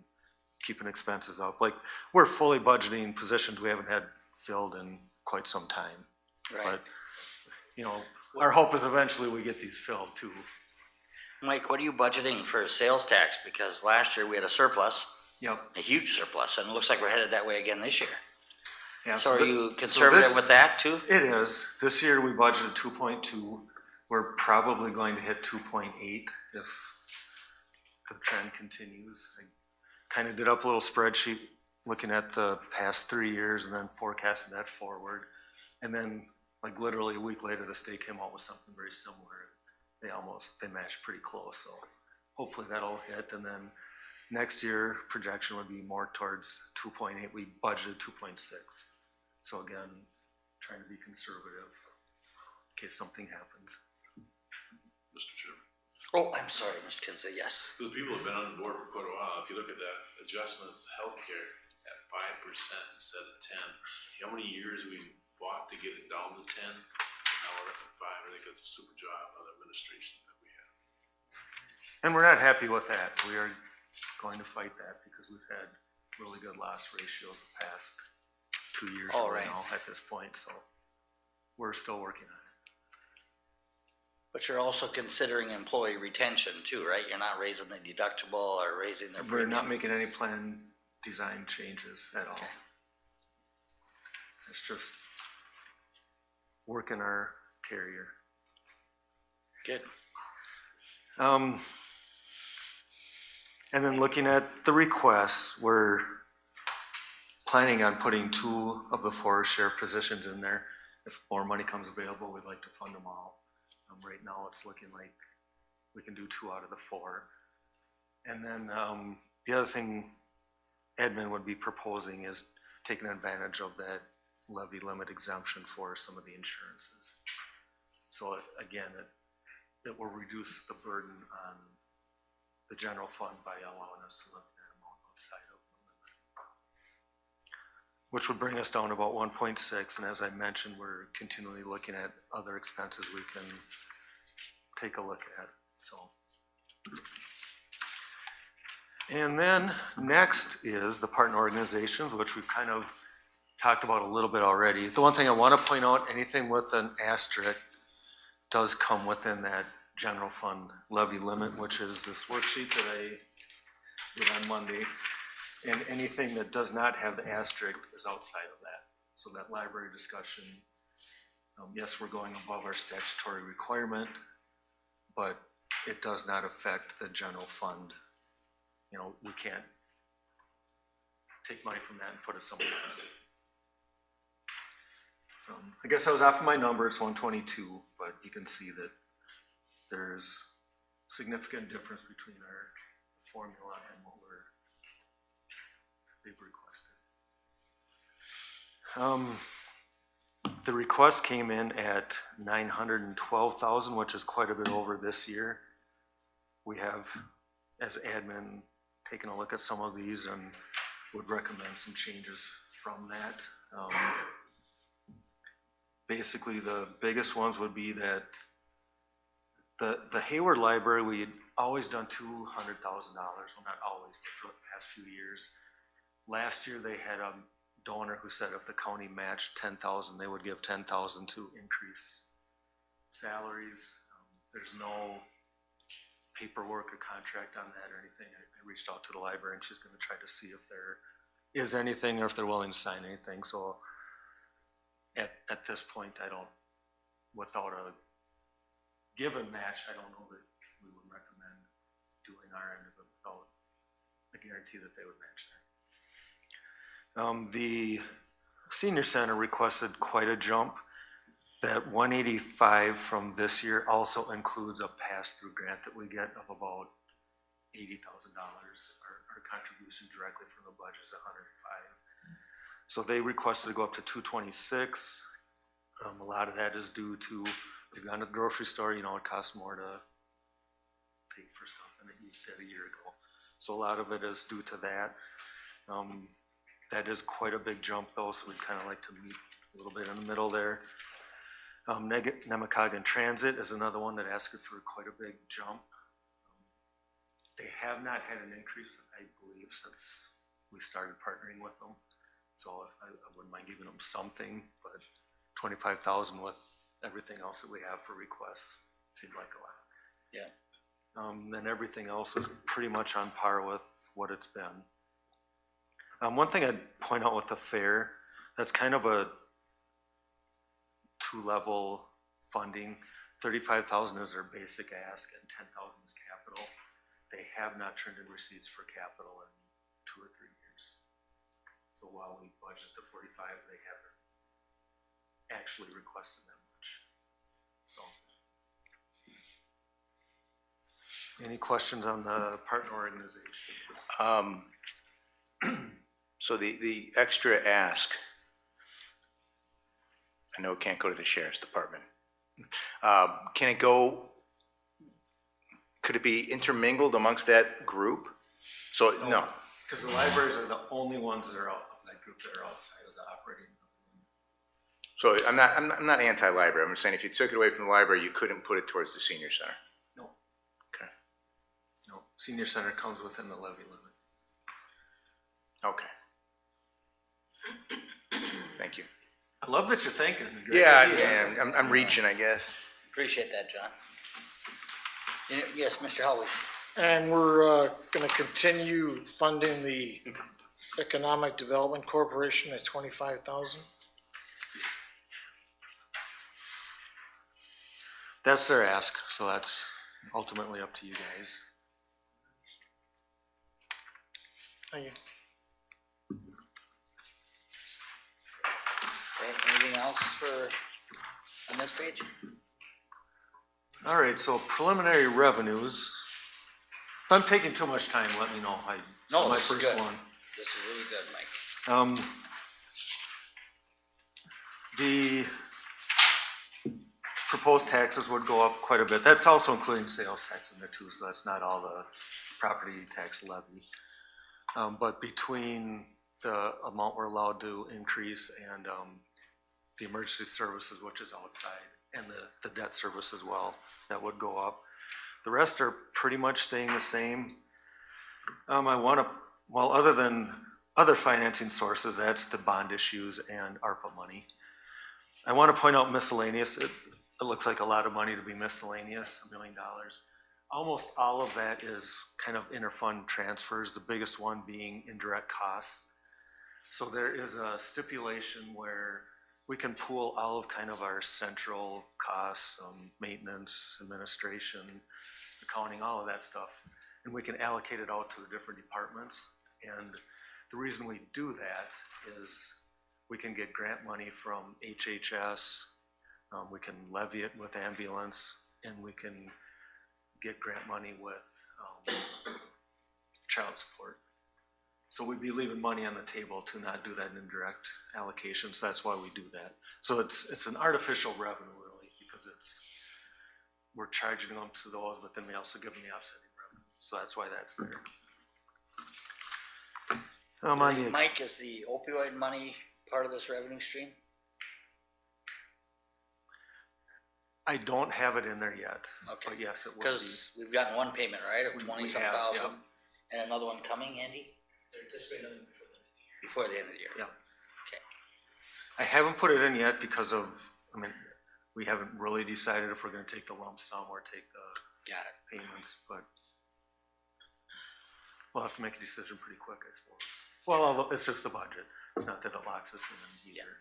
keeping expenses up, like we're fully budgeting positions we haven't had filled in quite some time. Right. But you know, our hope is eventually we get these filled too. Mike, what are you budgeting for sales tax? Because last year we had a surplus. Yep. A huge surplus, and it looks like we're headed that way again this year. Yeah, so are you conservative with that too? It is. This year we budgeted 2.2. We're probably going to hit 2.8 if the trend continues. I kind of did up a little spreadsheet looking at the past 3 years and then forecasting that forward. And then like literally a week later, the state came out with something very similar. They matched pretty close. So hopefully that'll hit. And then next year projection would be more towards 2.8. We budgeted 2.6. So again, trying to be conservative in case something happens. Mr. Chairman. Oh, I'm sorry, Mr. Kinsey, yes. For the people who've been on the board for quite a while, if you look at that adjustments to healthcare at 5% instead of 10, how many years we fought to get it down to 10? And now we're up at 5. I think that's a super job on the administration that we have. And we're not happy with that. We are going to fight that because we've had really good loss ratios the past 2 years now at this point. So we're still working on it. But you're also considering employee retention too, right? You're not raising the deductible or raising their We're premium? not making any plan design changes at all. It's just working our carrier. Good. And then looking at the requests, we're planning on putting 2 of the 4 sheriff positions in there. If more money comes available, we'd like to fund them all. Right now, it's looking like we can do 2 out of the 4. And then the other thing admin would be proposing is taking advantage of that levy limit exemption for some of the insurances. So again, it will reduce the burden on the general fund by allowing us to limit that amount outside of the limit, which would bring us down to about 1.6. And as I mentioned, we're continually looking at other expenses we can take a look at. So, and then next is the partner organizations, which we've kind of talked about a little bit already. The one thing I want to point out, anything with an asterisk does come within that general fund levy limit, which is this worksheet that I did on Monday. And anything that does not have the asterisk is outside of that. So that library discussion, yes, we're going above our statutory requirement, but it does not affect the general fund. You know, we can't take money from that and put it somewhere else. I guess I was off of my number, it's 122, but you can see that there's significant difference between our formula and what they've requested. The request came in at 912,000, which is quite a bit over this year. We have, as admin, taken a look at some of these and would recommend some changes from that. Basically, the biggest ones would be that the Hayward Library, we had always done $200,000. Well, not always, but for the past few years. Last year, they had a donor who said if the county matched 10,000, they would give 10,000 to increase salaries. There's no paperwork or contract on that or anything. I reached out to the library and she's going to try to see if there is anything or if they're willing to sign anything. So at this point, I don't, without a given match, I don't know that we would recommend doing our end of it without a guarantee that they would match that. The senior center requested quite a jump. That 185 from this year also includes a pass-through grant that we get of about $80,000. Our contribution directly from the budget is 105. So they requested to go up to 226. A lot of that is due to, if you've gone to the grocery store, you know, it costs more to pay for stuff than it used to a year ago. So a lot of it is due to that. That is quite a big jump though, so we'd kind of like to meet a little bit in the middle there. Nemacogan Transit is another one that asked for quite a big jump. They have not had an increase, I believe, since we started partnering with them. So I wouldn't mind giving them something, but 25,000 with everything else that we have for requests seemed like a lot. Yeah. Then everything else was pretty much on par with what it's been. One thing I'd point out with the fair, that's kind of a two-level funding. 35,000 is their basic ask and 10,000 is capital. They have not turned in receipts for capital in 2 or 3 years. So while we budget the 45, they haven't actually requested that much. So, any questions on the partner organization? So the extra ask, I know it can't go to the sheriff's department. Can it go, could it be intermingled amongst that group? So, no. Because the libraries are the only ones that are out of that group that are outside of the operating. So I'm not anti-library. I'm just saying if you took it away from the library, you couldn't put it towards the senior center. No. Okay. No, senior center comes within the levy limit. Okay. Thank you. I love that you're thinking. Yeah, I'm reaching, I guess. Appreciate that, John. Yes, Mr. Helwig. And we're gonna continue funding the Economic Development Corporation at 25,000. That's their ask, so that's ultimately up to you guys. Thank you. Okay, anything else on this page? All right, so preliminary revenues. If I'm taking too much time, let me know. No, my this is first good. one. This is really good, Mike. The proposed taxes would go up quite a bit. That's also including sales tax in there too, so that's not all the property tax levy. But between the amount we're allowed to increase and the emergency services, which is outside, and the debt service as well, that would go up. The rest are pretty much staying the same. Well, other than other financing sources, that's the bond issues and ARPA money. I want to point out miscellaneous. It looks like a lot of money to be miscellaneous, $1 million. Almost all of that is kind of interfund transfers, the biggest one being indirect costs. So there is a stipulation where we can pool all of kind of our central costs, maintenance, administration, accounting, all of that stuff, and we can allocate it out to the different departments. And the reason we do that is we can get grant money from HHS, we can levy it with ambulance, and we can get grant money with child support. So we'd be leaving money on the table to not do that indirect allocation, so that's why we do that. So it's an artificial revenue really, because we're charging them to those, but then we also give them the offsetting revenue. So that's why that's there. Mike, is the opioid money part of this revenue stream? I don't have it in there yet, Okay. but yes, it will be. Because we've gotten one payment, right, of 20-some have, thousand, yep. and another one coming, Andy? They're anticipating nothing before then. Before the end of the year? Yeah. Okay. I haven't put it in yet because of, we haven't really decided if we're gonna take the lump sum or take the Got it. payments, but we'll have to make a decision pretty quick, I suppose. Well, although it's just the budget. It's not that it locks us in either.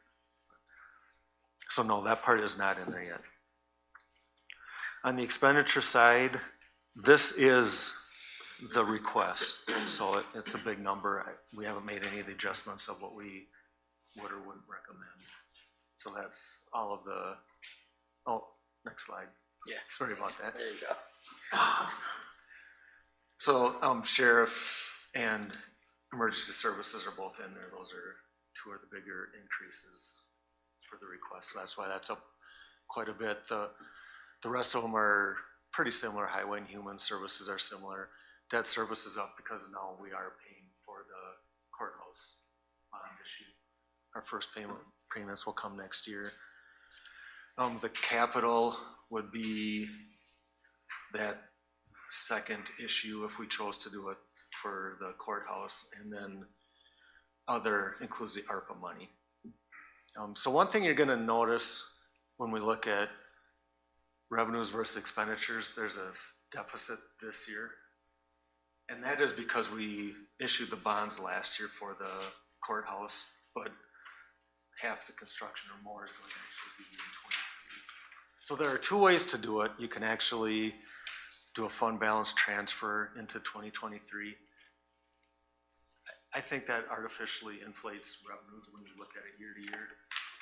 So no, that part is not in there yet. On the expenditure side, this is the request, so it's a big number. We haven't made any of the adjustments of what we would or wouldn't recommend. So that's all of the, oh, next slide. Yeah. Sorry about that. There you go. So, sheriff and emergency services are both in there. Those are two of the bigger increases for the request. So that's why that's up quite a bit. The rest of them are pretty similar. Highway and human services are similar. Debt service is up because now we are paying for the courthouse bond issue. Our first payments will come next year. The capital would be that second issue if we chose to do it for the courthouse, and then other includes the ARPA money. So one thing you're gonna notice when we look at revenues versus expenditures, there's a deficit this year. And that is because we issued the bonds last year for the courthouse, but half the construction or more is going to actually be in 23. So there are two ways to do it. You can actually do a fund balance transfer into 2023. I think that artificially inflates revenues when you look at it year to year.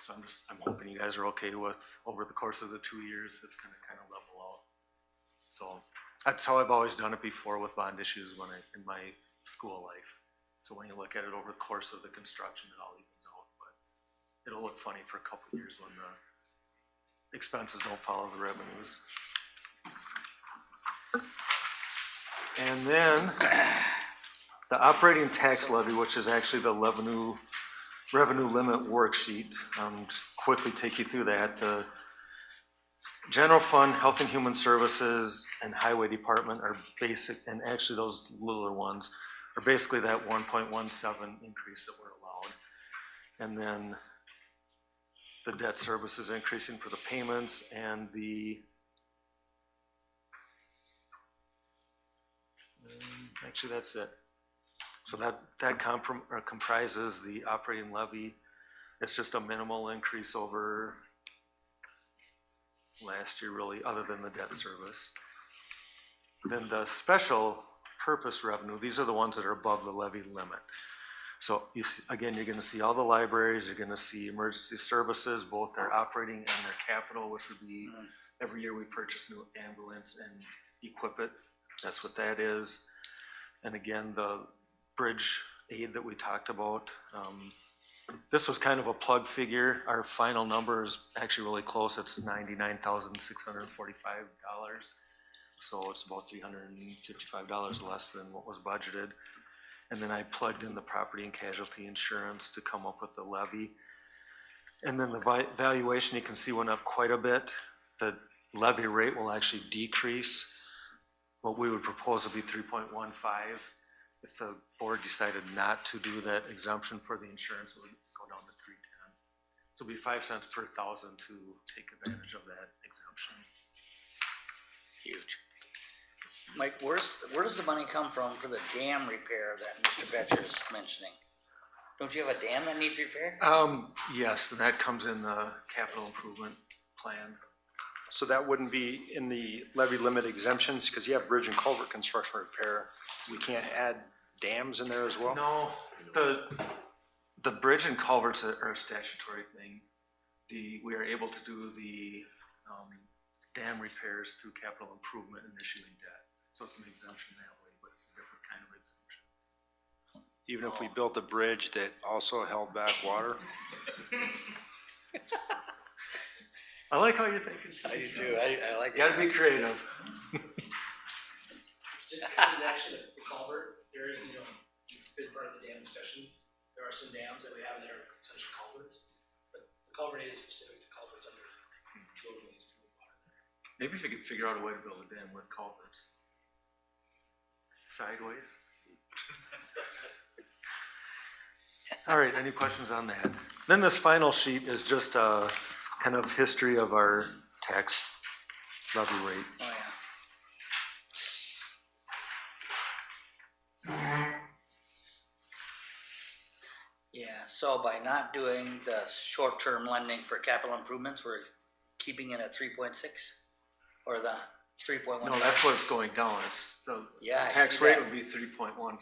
So I'm hoping you guys are okay with over the course of the 2 years, it's gonna kind of level out. So that's how I've always done it before with bond issues in my school life. So when you look at it over the course of the construction, it all evens out, but it'll look funny for a couple of years when the expenses don't follow the revenues. And then the operating tax levy, which is actually the revenue limit worksheet. Just quickly take you through that. The general fund, health and human services, and highway department are basic, and actually those littler ones are basically that 1.17 increase that we're allowed. And then the debt service is increasing for the payments, and actually that's it. So that comprises the operating levy. It's just a minimal increase over last year, really, other than the debt service. Then the special purpose revenue, these are the ones that are above the levy limit. So you see, again, you're gonna see all the libraries, you're gonna see emergency services, both their operating and their capital, which would be every year we purchase new ambulance and equip it. That's what that is. And again, the bridge aid that we talked about. This was kind of a plug figure. Our final number is actually really close. It's $99,645. So it's about $355 less than what was budgeted. And then I plugged in the property and casualty insurance to come up with the levy. And then the valuation, you can see, went up quite a bit. The levy rate will actually decrease. What we would propose will be 3.15. If the board decided not to do that exemption for the insurance, it would go down to 310. So it'll be 5 cents per thousand to take advantage of that exemption. Huge. Mike, where does the money come from for the dam repair that Mr. Betcher's mentioning? Don't you have a dam that needs repair? Yes, and that comes in the capital improvement plan. So that wouldn't be in the levy limit exemptions, because you have bridge and culvert construction repair. We can't add dams in there as well? No, the bridge and culverts are a statutory thing. We are able to do the dam repairs through capital improvement and issuing debt. So it's an exemption that way, but it's a different kind of exemption. Even if we built a bridge that also held back water? I like how you're thinking. I do too. I like it. Gotta be creative. Just in actually the culvert, there is, been part of the dam discussions. There are some dams that we have that are essentially culverts, but the culvert is specific to culverts under roadways to move water. Maybe if you could figure out a way to build a dam with culverts. Sideways. All right, any questions on that? Then this final sheet is just a kind of history of our tax levy rate. Oh, yeah. Yeah, so by not doing the short-term lending for capital improvements, we're keeping it at 3.6 or the 3.1? No, that's what it's going down. It's the Yeah, I tax see rate that. would be 3.15.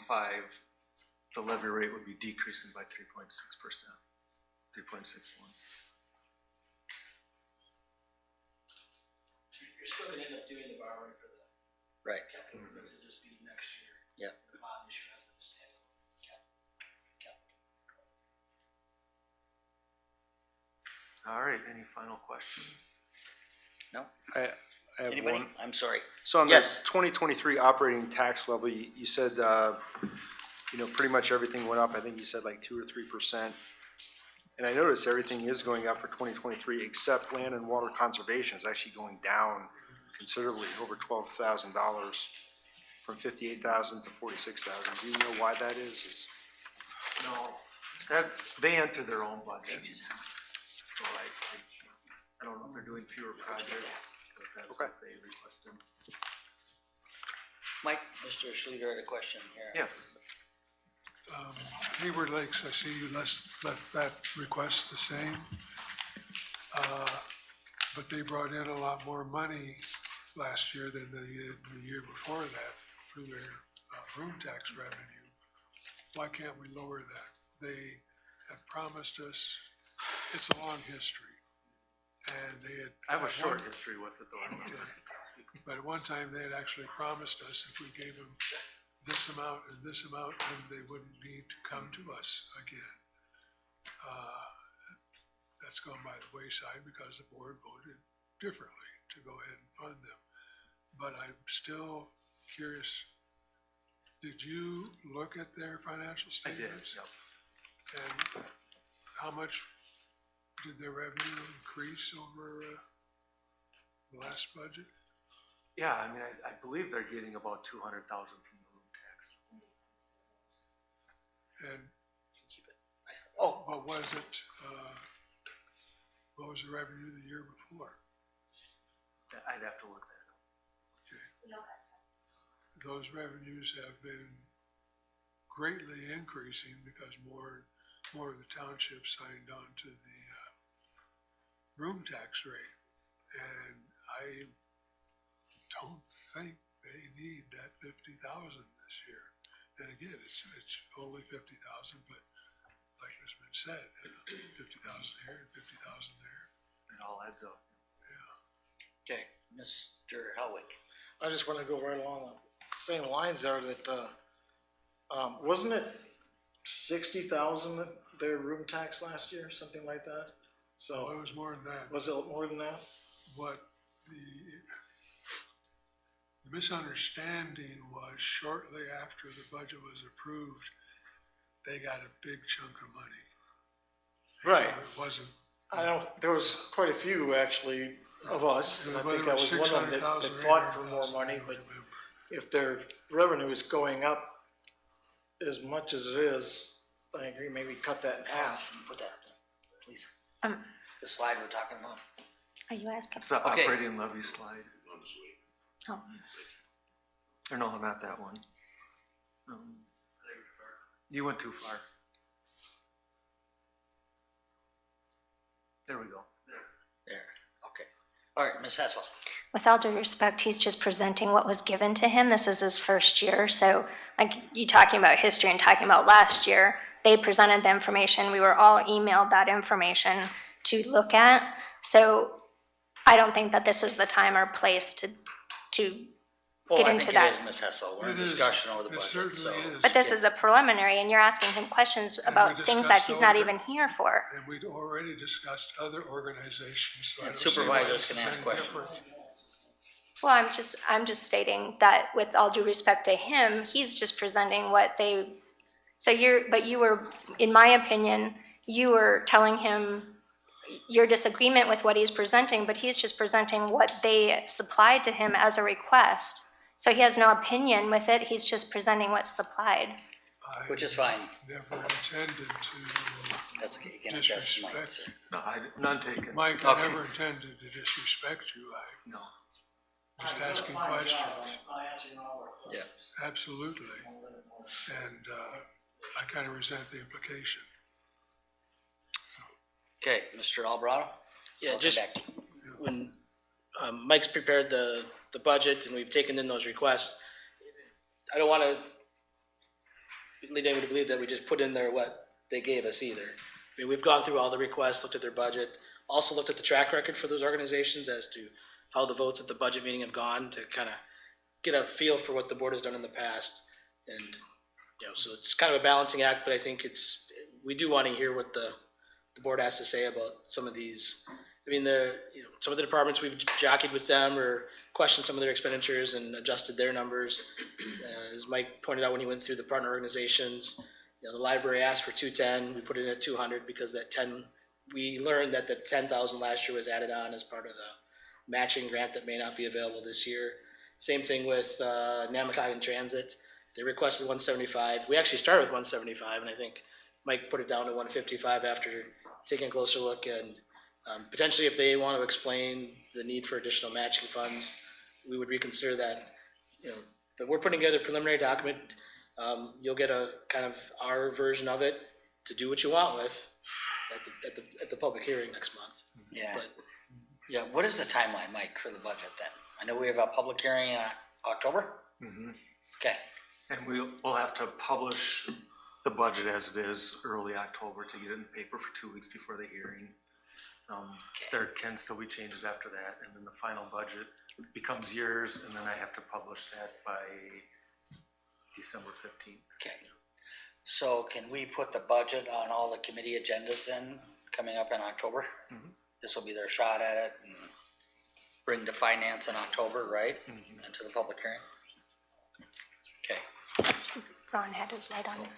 The levy rate would be decreasing by 3.6%, 3.61. You're still gonna end up doing the borrowing for the Right. capital improvements, it'll just be next year. Yeah. The bond issue rather than the standalone. All right, any final questions? No? I have Anybody? one. I'm sorry. So on the Yes. 2023 operating tax level, you said, pretty much everything went up. I think you said like 2 or 3%. And I noticed everything is going up for 2023 except land and water conservation is actually going down considerably, over $12,000 from 58,000 to 46,000. Do you know why that is? No, that, they enter their own budget. So I don't know if they're doing fewer projects, but that's what they requested. Mike, Mr. Schluter had a question here. Yes. Hayward Lakes, I see you left that request the same. But they brought in a lot more money last year than the year before that for their room tax revenue. Why can't we lower that? They have promised us, it's a long history. And they had. I have a short history with it though. Okay. But at one time, they had actually promised us if we gave them this amount and this amount, then they wouldn't need to come to us again. That's gone by the wayside because the board voted differently to go ahead and fund them. But I'm still curious, did you look at their financial I did, statements? yep. And how much did their revenue increase over the last budget? Yeah, I mean, I believe they're getting about 200,000 from the room tax. And Oh, what was it, what was the revenue the year before? I'd have to look that up. Those revenues have been greatly increasing because more of the townships signed on to the room tax rate. And I don't think they need that 50,000 this year. And again, it's only 50,000, but like has been said, 50,000 here and 50,000 there. It all adds up. okay, Mr. Helwig. I just wanna go right along the same lines there that, wasn't it 60,000 their room tax last year, something like that? Well, So, it was more than that. was it more than that? What the misunderstanding was shortly after the budget was approved, they got a big chunk of money. Right. So it wasn't, I know, there was quite a few actually of us, and I think I was one of them that fought for more money, but if their revenue is going up as much as it is, I agree, maybe cut that in half. Put that up there, please. Um, The slide we're talking about. Are you asking? It's the Okay. operating levy slide. Oh, Or no, not that one. You went too far. There we go. There, okay. All right, Ms. Hessel. with all due respect, he's just presenting what was given to him. This is his first year, so like you talking about history and talking about last year, they presented the information. We were all emailed that information to look at. So I don't think that this is the time or place to Well, get I into think that. it is, Ms. Hessel. We're in It is. discussion over the It budget, certainly so. is. But this is a preliminary, and you're asking him questions And we about things that discussed he's not all even here for. and we'd already discussed other organizations. So I And don't see why supervisors this can is ask any questions. different. Well, I'm just stating that with all due respect to him, he's just presenting what they, but you were, in my opinion, you were telling him your disagreement with what he's presenting, but he's just presenting what they supplied to him as a request. So he has no opinion with it, he's just presenting what's supplied. I Which is fine. never intended to That's okay, you can adjust Mike, disrespect. sir. No, none taken. Mike, I Okay. never intended to disrespect you. No. Just asking questions. Yeah. Absolutely. And I kind of resent the implication. Okay, Mr. Alvarado? Yeah, I'll come just back to you. when Mike's prepared the budget and we've taken in those requests, I don't want to lead anyone to believe that we just put in there what they gave us either. I mean, we've gone through all the requests, looked at their budget, also looked at the track record for those organizations as to how the votes at the budget meeting have gone to kind of get a feel for what the board has done in the past. And, so it's kind of a balancing act, but I think we do want to hear what the board has to say about some of these. I mean, some of the departments, we've jockeyed with them or questioned some of their expenditures and adjusted their numbers. As Mike pointed out when he went through the partner organizations, the library asked for 210, we put it at 200 because that 10, we learned that the 10,000 last year was added on as part of the matching grant that may not be available this year. Same thing with Namakogon Transit. They requested 175. We actually started with 175, and I think Mike put it down to 155 after taking a closer look. And potentially, if they want to explain the need for additional matching funds, we would reconsider that. But we're putting together a preliminary document. You'll get a kind of our version of it to do what you want with at the public hearing next month. Yeah. But Yeah, what is the timeline, Mike, for the budget then? I know we have a public hearing in October? Mm-hmm. Okay, And we'll have to publish the budget as it is early October to get it in the paper for 2 weeks before the hearing. There can still be changes after that, and then the final budget becomes yours, and then I have to publish that by December 15th. okay. So can we put the budget on all the committee agendas then, coming up in October? Mhm. This will be their shot at it, and bring to finance in October, right? And to the public hearing? Okay. Ron had his light on.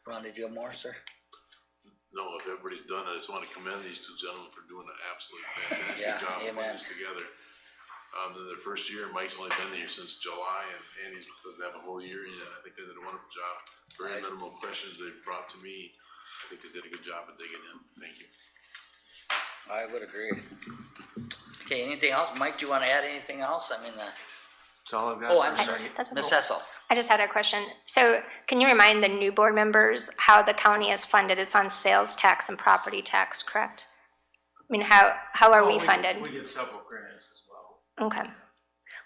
Ron, did you have more, sir? No, if everybody's done it, I just want to commend these two gentlemen for doing an absolutely Yeah, fantastic job of putting amen. this together. In their first year, Mike's only been here since July, and Andy's doesn't have a whole year yet. I think they did a wonderful job. Very Right. minimal questions they've brought to me. I think they did a good job of digging in. Thank you. I would agree. Okay, anything else? Mike, do you want to add anything else? I mean, That's all I've got. oh, I'm for sorry. tonight. That's okay. Ms. Hessel. I just had a question. So can you remind the new board members how the county is funded? It's on sales tax and property tax, correct? I mean, how are we funded? We get several grants as well. Okay.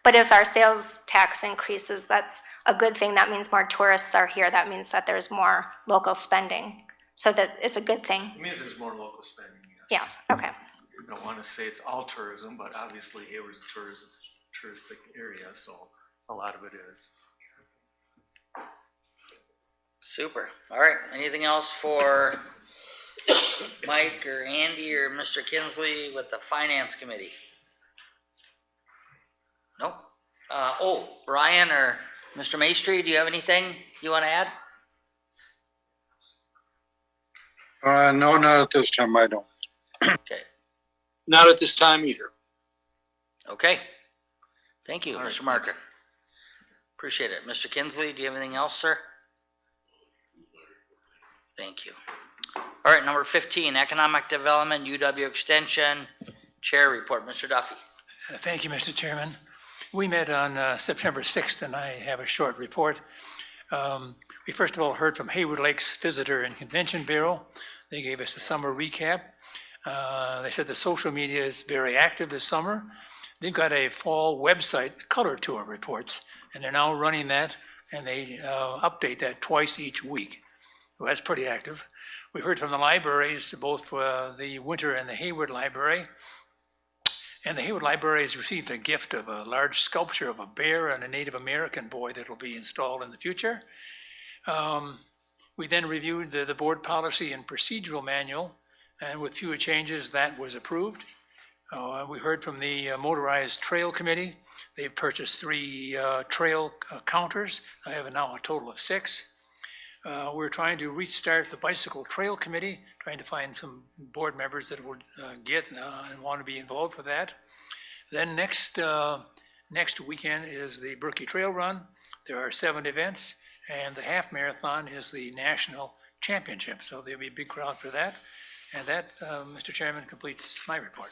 But if our sales tax increases, that's a good thing. That means more tourists are here. That means that there's more local spending. So that it's a good thing. It means there's more local spending, yes. Yeah, okay. I don't want to say it's all tourism, but obviously Hayward's a touristic area, so a lot of it is. Super. All right, anything else for Mike or Andy or Mr. Kinsley with the Finance Committee? Nope. Brian or Mr. Maestri, do you have anything you want to add? No, not at this time, I don't. Okay, Not at this time either. okay. Thank you, All right, Mr. Marker. Appreciate it. Mr. Kinsley, do you have anything else, sir? Thank you. All right, number 15, Economic Development, UW Extension, Chair Report. Mr. Duffy. Thank you, Mr. Chairman. We met on September 6th, and I have a short report. We first of all heard from Hayward Lakes Visitor and Convention Bureau. They gave us a summer recap. They said the social media is very active this summer. They've got a fall website, color tour reports, and they're now running that, and they update that twice each week. So that's pretty active. We heard from the libraries, both the Winter and the Hayward Library. And the Hayward Library has received a gift of a large sculpture of a bear and a Native American boy that will be installed in the future. We then reviewed the board policy and procedural manual, and with fewer changes, that was approved. We heard from the Motorized Trail Committee. They've purchased 3 trail counters. I have now a total of 6. We're trying to restart the Bicycle Trail Committee, trying to find some board members that would get and want to be involved with that. Then next weekend is the Berkey Trail Run. There are 7 events, and the half marathon is the national championship. So there'll be a big crowd for that. And that, Mr. Chairman, completes my report.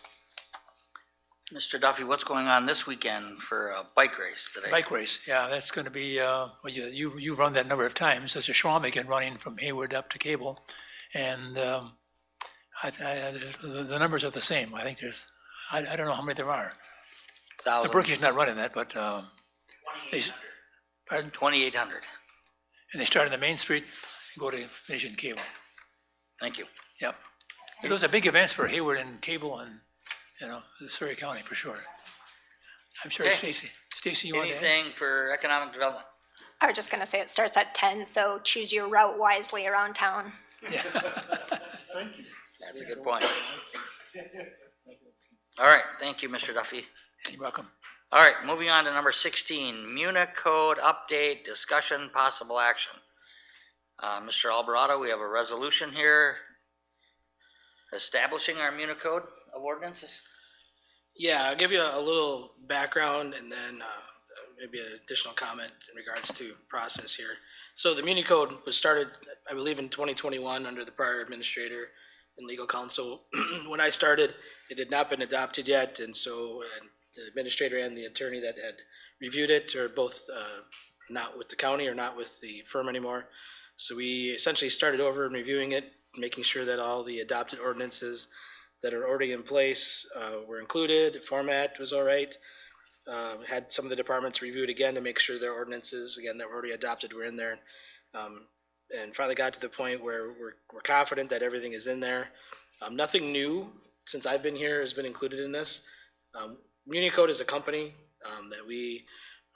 Mr. Duffy, what's going on this weekend for a bike race today? Bike race, yeah, that's going to be, well, you run that number of times. There's a Schwamigan running from Hayward up to Cable, and the numbers are the same. I think there's, I don't know how many there are. The Berkey's not running that, but 2,800. And they start on the main street and go to finish in Cable. Thank you. Yep. Those are big events for Hayward and Cable and, the Surrey County for sure. I'm sure Okay. Stacy, you want to add? Anything for economic development? I was just gonna say it starts at 10, so choose your route wisely around town. Thank you. That's a good point. All right, thank you, Mr. Duffy. You're welcome. All right, moving on to number 16, MUNA code update, discussion, possible action. Mr. Alvarado, we have a resolution here establishing our MUNA code of ordinances. Yeah, I'll give you a little background and then maybe an additional comment in regards to process here. So the Muni Code was started, I believe, in 2021 under the prior administrator and legal counsel. When I started, it had not been adopted yet, and so the administrator and the attorney that had reviewed it are both not with the county or not with the firm anymore. So we essentially started over and reviewing it, making sure that all the adopted ordinances that are already in place were included, format was all right. Had some of the departments review it again to make sure their ordinances, again, that were already adopted were in there. And finally got to the point where we're confident that everything is in there. Nothing new since I've been here has been included in this. MuniCode is a company that we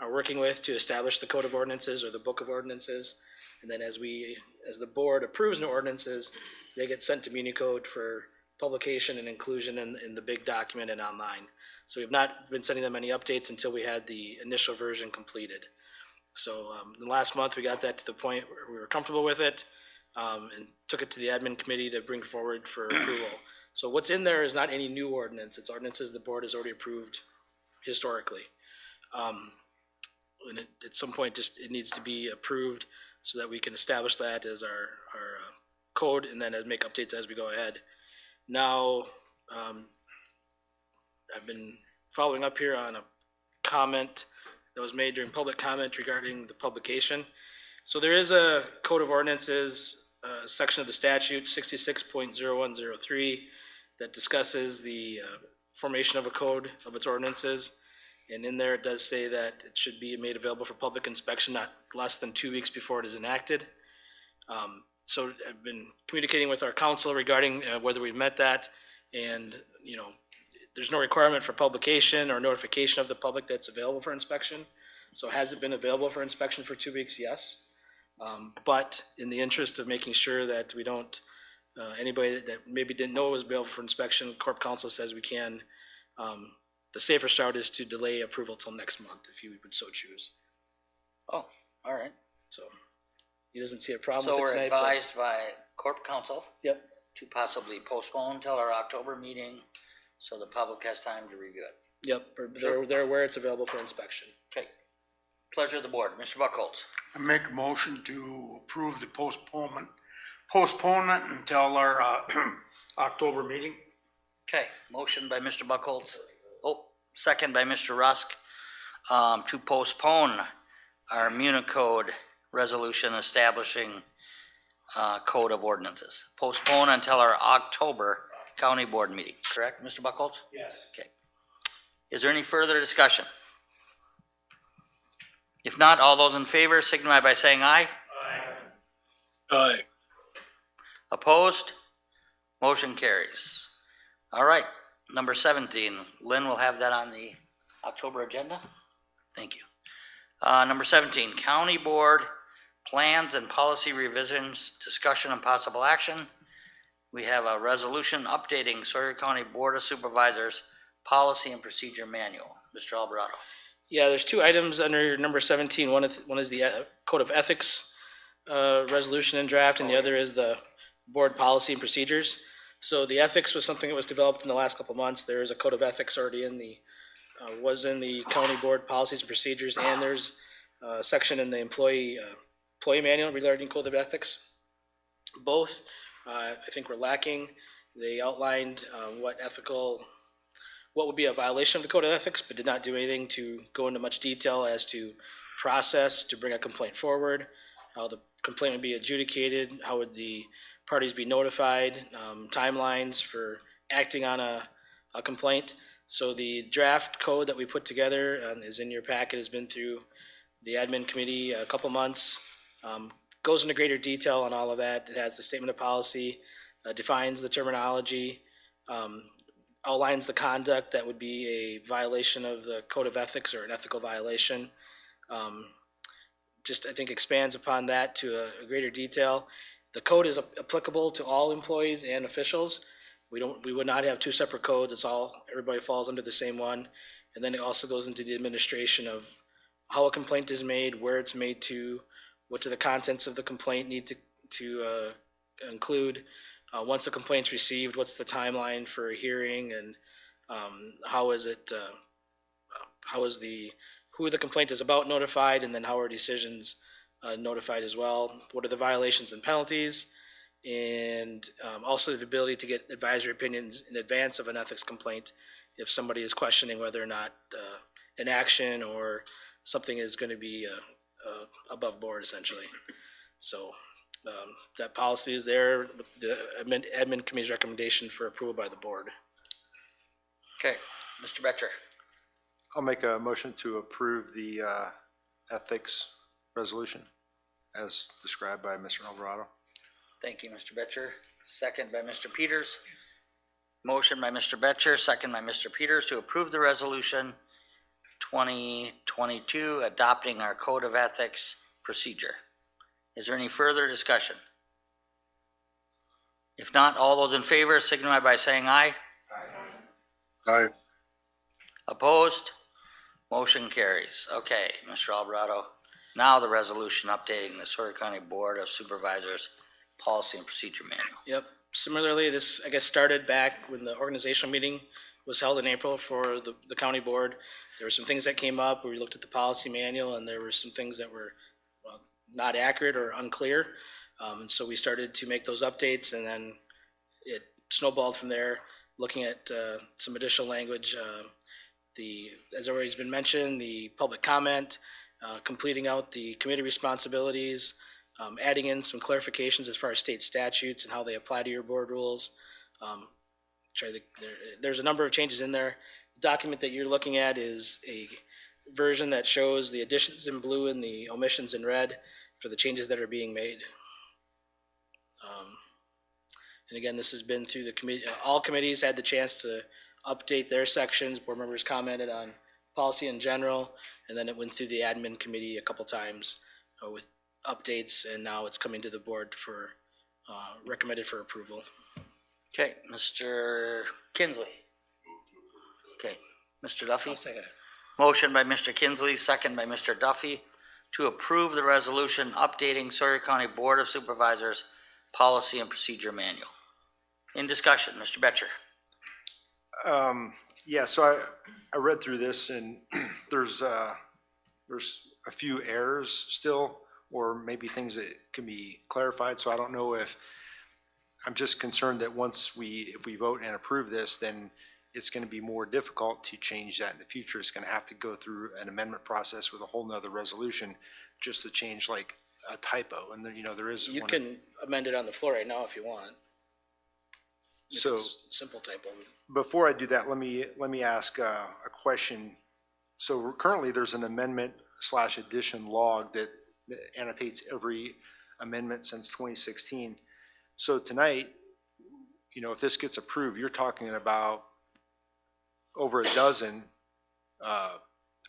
are working with to establish the code of ordinances or the book of ordinances. And then as the board approves new ordinances, they get sent to MuniCode for publication and inclusion in the big document and online. So we've not been sending them any updates until we had the initial version completed. So the last month we got that to the point where we were comfortable with it and took it to the admin committee to bring forward for approval. So what's in there is not any new ordinance. It's ordinances the board has already approved historically. And at some point it needs to be approved so that we can establish that as our code and then make updates as we go ahead. Now, I've been following up here on a comment that was made during public comment regarding the publication. So there is a code of ordinances, section of the statute 66.0103 that discusses the formation of a code of its ordinances. And in there it does say that it should be made available for public inspection not less than 2 weeks before it is enacted. So I've been communicating with our council regarding whether we've met that, and there's no requirement for publication or notification of the public that's available for inspection. So has it been available for inspection for 2 weeks? Yes. But in the interest of making sure that we don't, anybody that maybe didn't know it was available for inspection, Corp Council says we can. The safer start is to delay approval till next month if you would so choose. Oh, all right. So he doesn't see a problem So with it we're tonight. but- advised by Corp Council Yep. to possibly postpone till our October meeting so the public has time to review it. Yep, they're aware it's available for inspection. Okay. Pleasure of the board. Mr. Buckholz. I make a motion to approve the postponement until our October meeting. Okay, motion by Mr. Buckholz. Oh, second by Mr. Rusk, to postpone our MuniCode resolution establishing code of ordinances. Postpone until our October county board meeting, correct, Mr. Buckholz? Yes. Okay. Is there any further discussion? If not, all those in favor signify by saying aye. Aye. Opposed? Motion carries. All right, number 17. Lynn will have that on the October agenda. Thank you. Number 17, County Board Plans and Policy Revisions, Discussion and Possible Action. We have a resolution updating Sawyer County Board of Supervisors Policy and Procedure Manual. Mr. Alvarado. Yeah, there's two items under number 17. One is the Code of Ethics resolution and draft, and the other is the board policy and procedures. So the ethics was something that was developed in the last couple of months. There is a code of ethics already in the county board policies and procedures, and there's a section in the employee manual regarding code of ethics. Both, I think, were lacking. They outlined what would be a violation of the code of ethics, but did not do anything to go into much detail as to process to bring a complaint forward, how the complaint would be adjudicated, how would the parties be notified, timelines for acting on a complaint. So the draft code that we put together is in your packet, has been through the admin committee a couple months, goes into greater detail on all of that. It has the statement of policy, defines the terminology, outlines the conduct that would be a violation of the code of ethics or an ethical violation. Just, I think, expands upon that to a greater detail. The code is applicable to all employees and officials. We would not have two separate codes. It's all, everybody falls under the same one. And then it also goes into the administration of how a complaint is made, where it's made to, what do the contents of the complaint need to include. Once a complaint's received, what's the timeline for a hearing, and how is it, who the complaint is about notified, and then how are decisions notified as well? What are the violations and penalties? And also the ability to get advisory opinions in advance of an ethics complaint if somebody is questioning whether or not an action or something is going to be above board, essentially. So that policy is there, the admin committee's recommendation for approval by the board. Okay, Mr. Betcher. I'll make a motion to approve the ethics resolution as described by Mr. Alvarado. Thank you, Mr. Betcher. Second by Mr. Peters. Motion by Mr. Betcher, second by Mr. Peters to approve the resolution 2022 adopting our code of ethics procedure. Is there any further discussion? If not, all those in favor signify by saying aye. Aye. Opposed? Motion carries. Okay, Mr. Alvarado. Now the resolution updating the Sawyer County Board of Supervisors Policy and Procedure Manual. Yep. Similarly, this, I guess, started back when the organizational meeting was held in April for the county board. There were some things that came up where we looked at the policy manual, and there were some things that were not accurate or unclear. And so we started to make those updates, and then it snowballed from there, looking at some additional language. As already has been mentioned, the public comment, completing out the committee responsibilities, adding in some clarifications as far as state statutes and how they apply to your board rules. There's a number of changes in there. The document that you're looking at is a version that shows the additions in blue and the omissions in red for the changes that are being made. And again, this has been through the committee. All committees had the chance to update their sections. Board members commented on policy in general, and then it went through the admin committee a couple times with updates, and now it's coming to the board for recommended for approval. Okay, Mr. Kinsley. Okay, Mr. Duffy. Motion by Mr. Kinsley, second by Mr. Duffy to approve the resolution updating Sawyer County Board of Supervisors Policy and Procedure Manual. In discussion, Mr. Betcher. Yeah, so I read through this, and there's a few errors still, or maybe things that can be clarified. So I don't know if, I'm just concerned that if we vote and approve this, then it's going to be more difficult to change that in the future. It's going to have to go through an amendment process with a whole nother resolution just to change like a typo. And then, there is. You can amend it on the floor right now if you want. So simple typo. Before I do that, let me ask a question. So currently there's an amendment/addition log that annotates every amendment since 2016. So tonight, if this gets approved, you're talking about over a dozen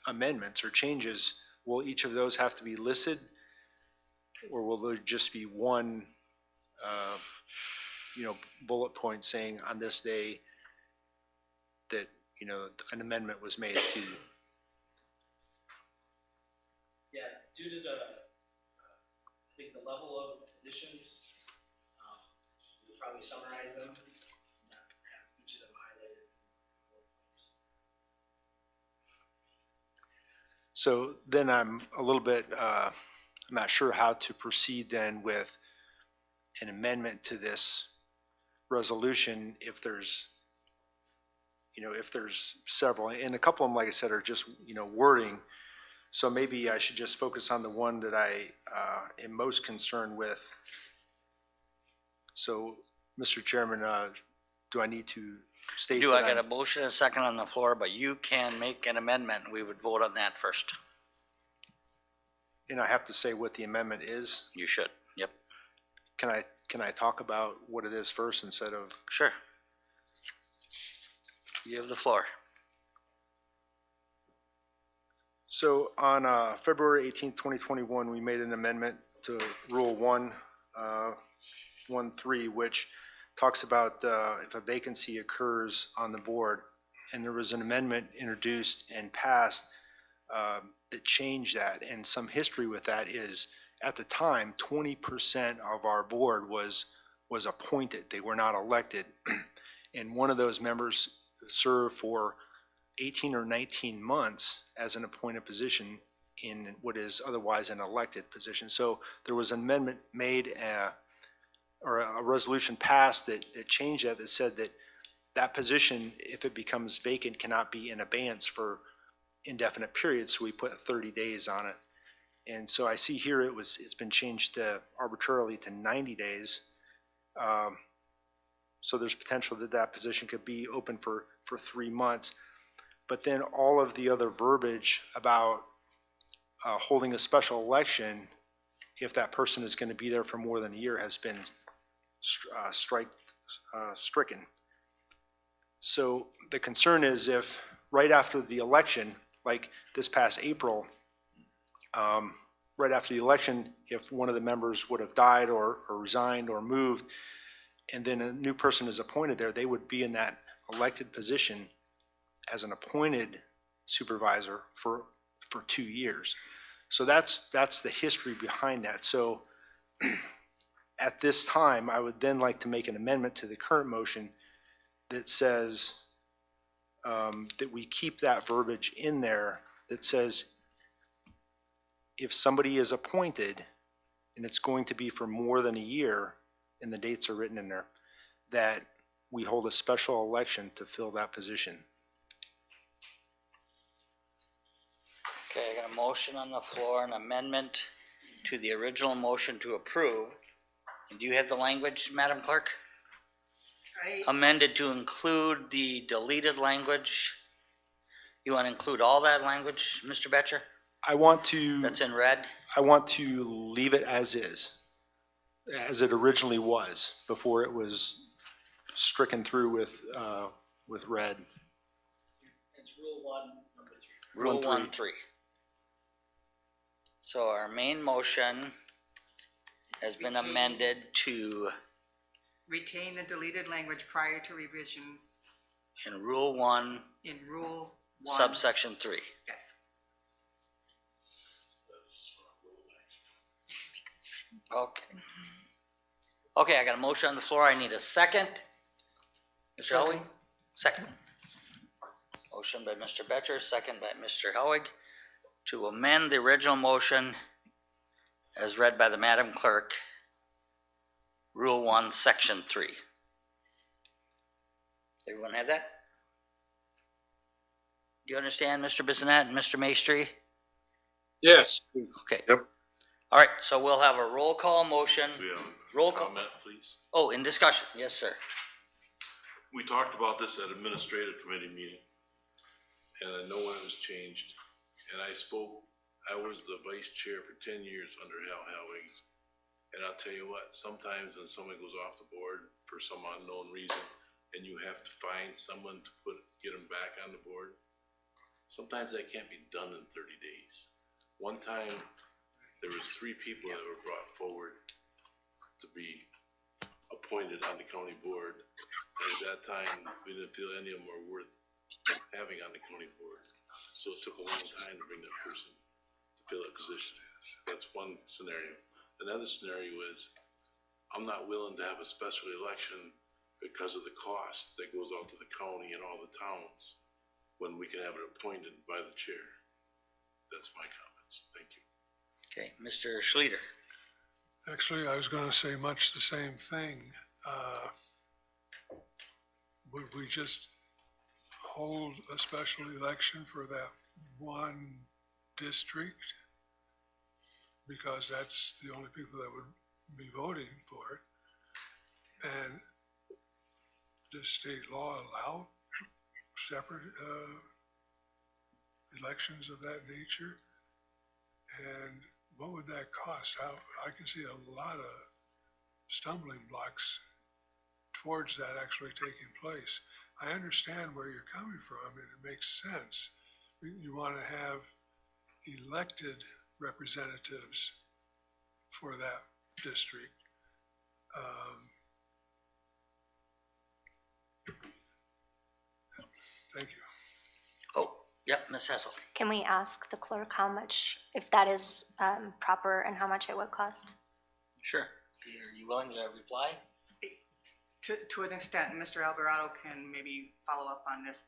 amendments or changes. Will each of those have to be listed, or will there just be one bullet point saying on this day that, an amendment was made to? Yeah, due to I think the level of additions, we'll probably summarize them, not have each of them highlighted. So then I'm a little bit, I'm not sure how to proceed then with an amendment to this resolution if there's several, and a couple of them, like I said, are just, wording. So maybe I should just focus on the one that I am most concerned with. So, Mr. Chairman, do I need to state that? I got a motion and a second on the floor, but you can make an amendment, and we would vote on that first. And I have to say what the amendment is? You should, yep. Can I talk about what it is first instead of? Sure. You have the floor. So on February 18th, 2021, we made an amendment to Rule 113, which talks about if a vacancy occurs on the board, and there was an amendment introduced and passed that changed that. And some history with that is, at the time, 20% of our board was appointed. They were not elected. And one of those members served for 18 or 19 months as an appointed position in what is otherwise an elected position. So there was an amendment made or a resolution passed that changed that, that said that that position, if it becomes vacant, cannot be in abeyance for indefinite periods. So we put 30 days on it. And so I see here it's been changed arbitrarily to 90 days. So there's potential that that position could be open for 3 months. But then all of the other verbiage about holding a special election, if that person is going to be there for more than a year, has been stricken. So the concern is, if right after the election, like this past April, right after the election, if one of the members would have died or resigned or moved, and then a new person is appointed there, they would be in that elected position as an appointed supervisor for 2 years. So that's the history behind that. So at this time, I would then like to make an amendment to the current motion that says that we keep that verbiage in there that says if somebody is appointed and it's going to be for more than a year, and the dates are written in there, that we hold a special election to fill that position. Okay, I got a motion on the floor, an amendment to the original motion to approve. And do you have the language, Madam Clerk? Amended to include the deleted language. You want to include all that language, Mr. Betcher? I want to. That's in red? I want to leave it as is, as it originally was, before it was stricken through with red. It's Rule 1, number 3. Rule 1-3. So our main motion has been amended to, Retain the deleted language prior to revision in Rule 1, in Rule 1. subsection 3. Yes. Okay. Okay, I got a motion on the floor. I need a second. Shall we? Second. Motion by Mr. Betcher, second by Mr. Helwig, to amend the original motion as read by the Madam Clerk, Rule 1, Section 3. Everyone have that? Do you understand, Mr. Bissonette and Mr. Maestri? Yes. Okay. Yep. All right, so we'll have a roll call motion. Roll call. Comment, please. Oh, in discussion. Yes, sir. We talked about this at administrative committee meeting, and I know when it was changed, and I was the vice chair for 10 years under Hal Helwig, and I'll tell you what, sometimes when someone goes off the board for some unknown reason, and you have to find someone to get them back on the board, sometimes that can't be done in 30 days. One time, there was 3 people that were brought forward to be appointed on the county board. And at that time, we didn't feel any of them were worth having on the county board. So it took a long time to bring that person to fill that position. That's one scenario. Another scenario is, I'm not willing to have a special election because of the cost that goes out to the county and all the towns when we can have it appointed by the chair. That's my comments. Thank you. Okay, Mr. Schluter. Actually, I was going to say much the same thing. Would we just hold a special election for that one district? Because that's the only people that would be voting for it. And does state law allow separate elections of that nature? And what would that cost? I can see a lot of stumbling blocks towards that actually taking place. I understand where you're coming from, and it makes sense. You want to have elected representatives for that district. Thank you. Oh, yep, Ms. Hessel. Can we ask the clerk how much, if that is proper, and how much it would cost? Sure. Are you willing to reply? To an extent, and Mr. Alvarado can maybe follow up on this.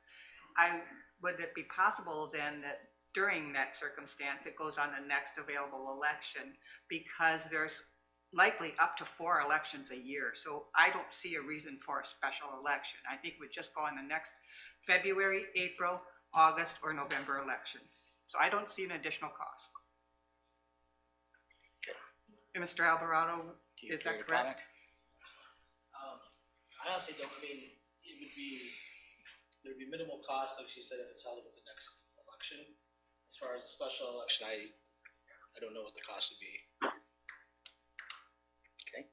Would it be possible then that during that circumstance, it goes on the next available election? Because there's likely up to 4 elections a year. So I don't see a reason for a special election. I think we'd just go on the next February, April, August, or November election. So I don't see an additional cost. Okay. And Mr. Alvarado, Do you is care that to comment? correct? I honestly don't, I mean, there'd be minimal cost, like she said, if it's held with the next election. As far as a special election, I don't know what the cost would be. Okay.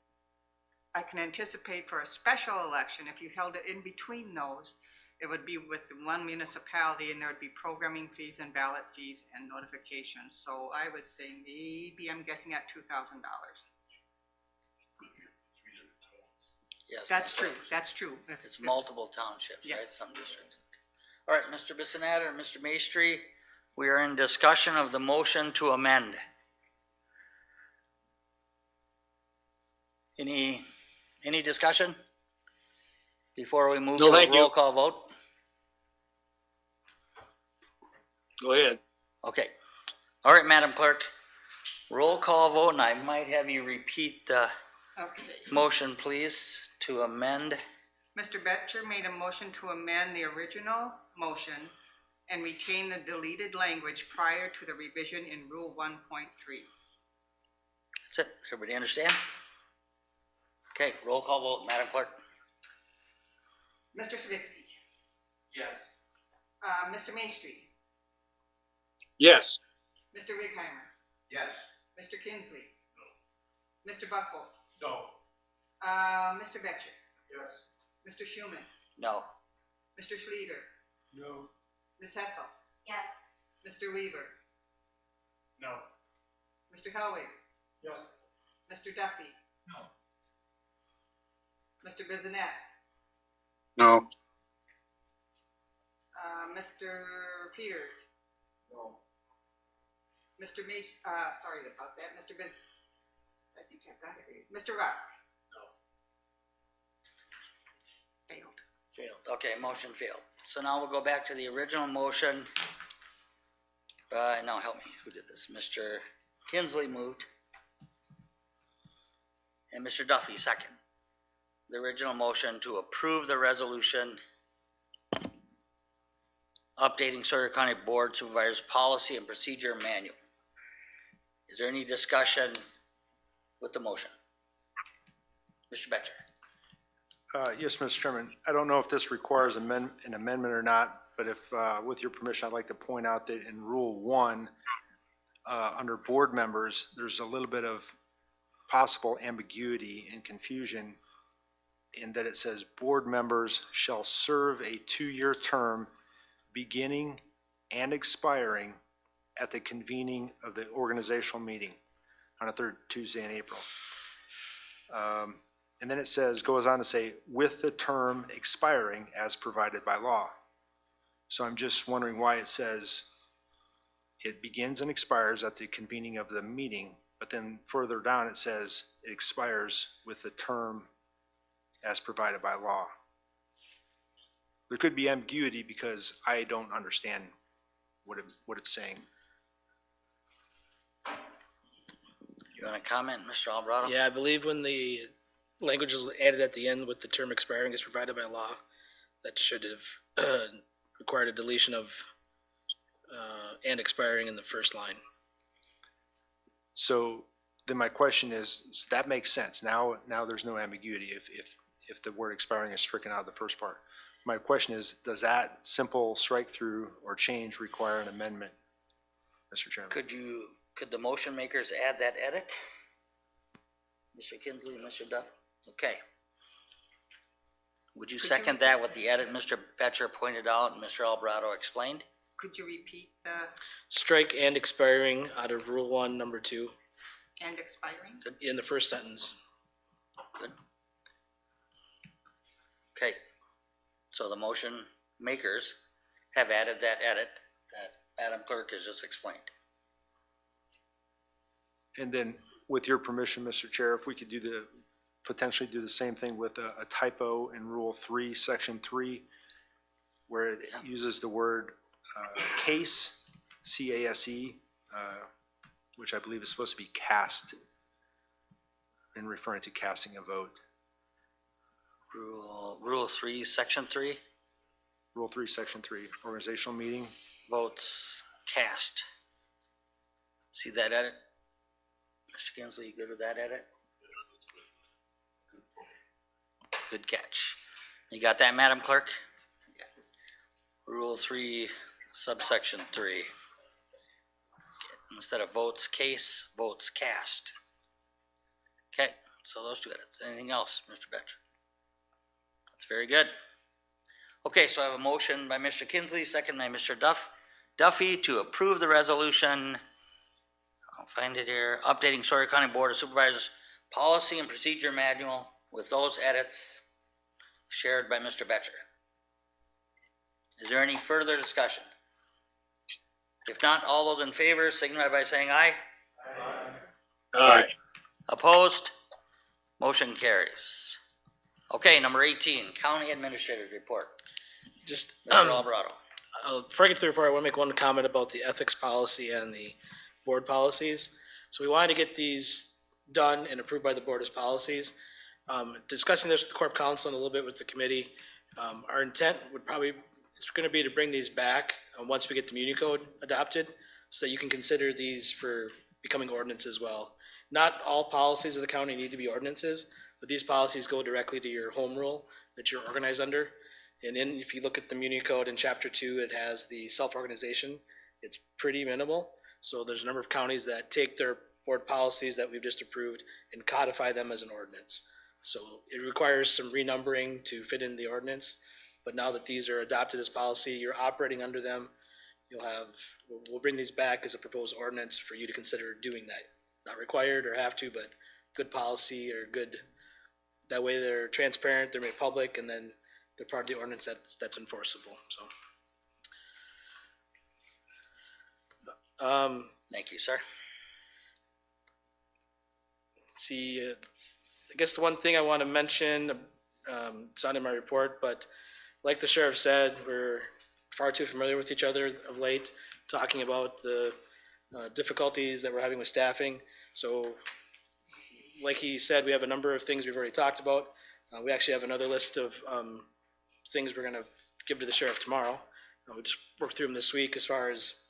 I can anticipate for a special election, if you held it in between those, it would be with one municipality, and there would be programming fees and ballot fees and notifications. So I would say maybe, I'm guessing at $2,000. Yes. That's true, that's true. It's multiple townships, right? Yes. Some districts. All right, Mr. Bissonette or Mr. Maestri, we are in discussion of the motion to amend. Any discussion? Before we move to a roll call vote? Go ahead. Okay. All right, Madam Clerk, roll call vote, and I might have you repeat the Okay. motion, please, to amend. Mr. Betcher made a motion to amend the original motion and retain the deleted language prior to the revision in Rule 1.3. That's it. Everybody understand? Okay, roll call vote, Madam Clerk. Mr. Savitsky, Yes. Mr. Maestri, Yes. Mr. Righeimer, Yes. Mr. Kinsley. No. Mr. Buckholz, No. Mr. Betcher, Yes. Mr. Schuman, No. Mr. Schleter, No. Ms. Hessel, Yes. Mr. Weaver, No. Mr. Helwig, Yes. Mr. Duffy. No. Mr. Bissonette, No. Mr. Peters, No. Mr. Mace, sorry about that, Mr. I think I've got it. Mr. Rusk. No. Failed. Failed. Okay, motion failed. So now we'll go back to the original motion. Now help me, who did this? Mr. Kinsley moved. And Mr. Duffy second. The original motion to approve the resolution updating Sawyer County Board Supervisors Policy and Procedure Manual. Is there any discussion with the motion? Mr. Betcher. Yes, Mr. Chairman. I don't know if this requires an amendment or not, but if, with your permission, I'd like to point out that in Rule 1, under board members, there's a little bit of possible ambiguity and confusion in that it says board members shall serve a 2-year term beginning and expiring at the convening of the organizational meeting on a third Tuesday in April. And then it says, goes on to say, with the term expiring as provided by law. So I'm just wondering why it says it begins and expires at the convening of the meeting, but then further down it says it expires with the term as provided by law. There could be ambiguity because I don't understand what it's saying. You want to comment, Mr. Alvarado? Yeah, I believe when the language is added at the end with the term expiring is provided by law, that should have required a deletion of and expiring in the first line. So then my question is, that makes sense. Now there's no ambiguity if the word expiring is stricken out of the first part. My question is, does that simple strike through or change require an amendment, Mr. Chairman? Could the motion makers add that edit? Mr. Kinsley and Mr. Duff? Okay. Would you second that with the edit Mr. Betcher pointed out and Mr. Alvarado explained? Could you repeat the Strike and expiring out of Rule 1, Number 2, and expiring? in the first sentence. Good. Okay, so the motion makers have added that edit that Madam Clerk has just explained. And then, with your permission, Mr. Chair, if we could potentially do the same thing with a typo in Rule 3, Section 3, where it uses the word case, C-A-S-E, which I believe is supposed to be cast, in referring to casting a vote. Rule 3, Section 3, Rule 3, Section 3, organizational meeting. votes cast. See that edit? Mr. Kinsley, you good with that edit? Good catch. You got that, Madam Clerk? Yes. Rule 3, subsection 3. Instead of votes case, votes cast. Okay, so those two edits. Anything else, Mr. Betcher? That's very good. Okay, so I have a motion by Mr. Kinsley, second by Mr. Duffy to approve the resolution. I'll find it here. Updating Sawyer County Board of Supervisors Policy and Procedure Manual with those edits shared by Mr. Betcher. Is there any further discussion? If not, all those in favor signify by saying aye. Aye. Opposed? Motion carries. Okay, number 18, County Administrator's Report. Just, Mr. Alvarado. Before I get to the report, I want to make one comment about the ethics policy and the board policies. So we wanted to get these done and approved by the board as policies. Discussing this with the corp council and a little bit with the committee, our intent would probably, it's going to be to bring these back once we get the Muni Code adopted, so that you can consider these for becoming ordinance as well. Not all policies of the county need to be ordinances, but these policies go directly to your home rule that you're organized under. And then if you look at the Muni Code in Chapter 2, it has the self-organization. It's pretty minimal. So there's a number of counties that take their board policies that we've just approved and codify them as an ordinance. So it requires some renumbering to fit in the ordinance. But now that these are adopted as policy, you're operating under them. We'll bring these back as a proposed ordinance for you to consider doing that. Not required or have to, but good policy or good, that way they're transparent, they're made public, and then they're part of the ordinance that's enforceable, so. Thank you, sir. See, I guess the one thing I want to mention, it's not in my report, but like the sheriff said, we're far too familiar with each other of late, talking about the difficulties that we're having with staffing. So like he said, we have a number of things we've already talked about. We actually have another list of things we're gonna give to the sheriff tomorrow. We just worked through them this week as far as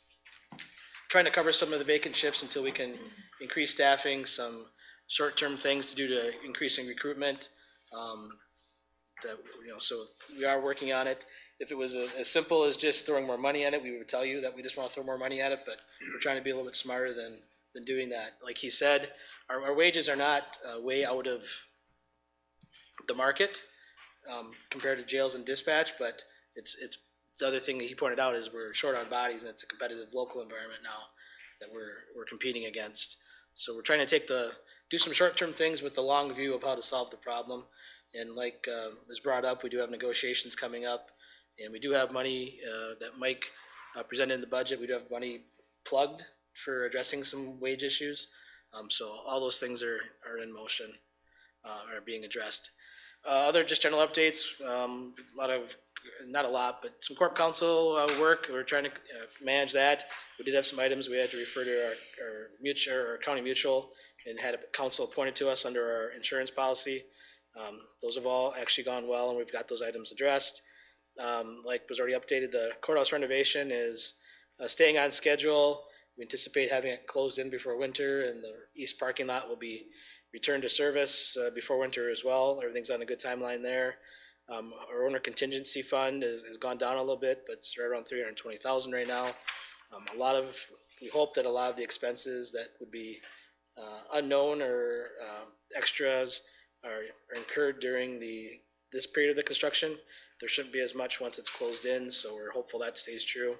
trying to cover some of the vacant shifts until we can increase staffing, some short-term things to do to increasing recruitment. So we are working on it. If it was as simple as just throwing more money at it, we would tell you that we just want to throw more money at it, but we're trying to be a little bit smarter than doing that. Like he said, our wages are not way out of the market compared to jails and dispatch, but it's the other thing that he pointed out is we're short on bodies, and it's a competitive local environment now that we're competing against. So we're trying to do some short-term things with the long view of how to solve the problem. And like was brought up, we do have negotiations coming up, and we do have money that Mike presented in the budget. We do have money plugged for addressing some wage issues. So all those things are in motion, are being addressed. Other just general updates, not a lot, but some corp council work. We're trying to manage that. We did have some items we had to refer to our county mutual and had a council appointed to us under our insurance policy. Those have all actually gone well, and we've got those items addressed. Like was already updated, the courthouse renovation is staying on schedule. We anticipate having it closed in before winter, and the east parking lot will be returned to service before winter as well. Everything's on a good timeline there. Our owner contingency fund has gone down a little bit, but it's right around 320,000 right now. We hope that a lot of the expenses that would be unknown or extras are incurred during this period of the construction. There shouldn't be as much once it's closed in, so we're hopeful that stays true.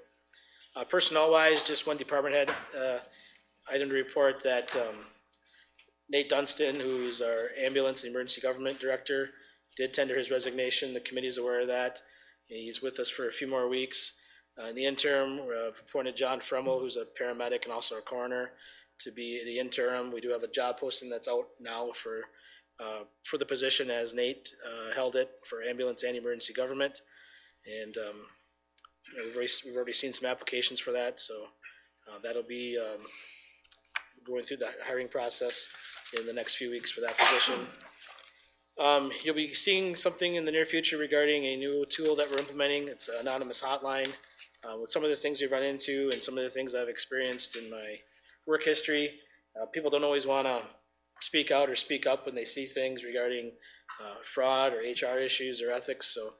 Personnel-wise, just one department head item to report that Nate Dunstan, who's our ambulance and emergency government director, did tender his resignation. The committee is aware of that. He's with us for a few more weeks. In the interim, we've appointed John Fremmel, who's a paramedic and also a coroner, to be the interim. We do have a job posting that's out now for the position as Nate held it for ambulance and emergency government. And we've already seen some applications for that, so that'll be going through the hiring process in the next few weeks for that position. You'll be seeing something in the near future regarding a new tool that we're implementing. It's an anonymous hotline. With some of the things we've run into and some of the things I've experienced in my work history, people don't always want to speak out or speak up when they see things regarding fraud or HR issues or ethics. So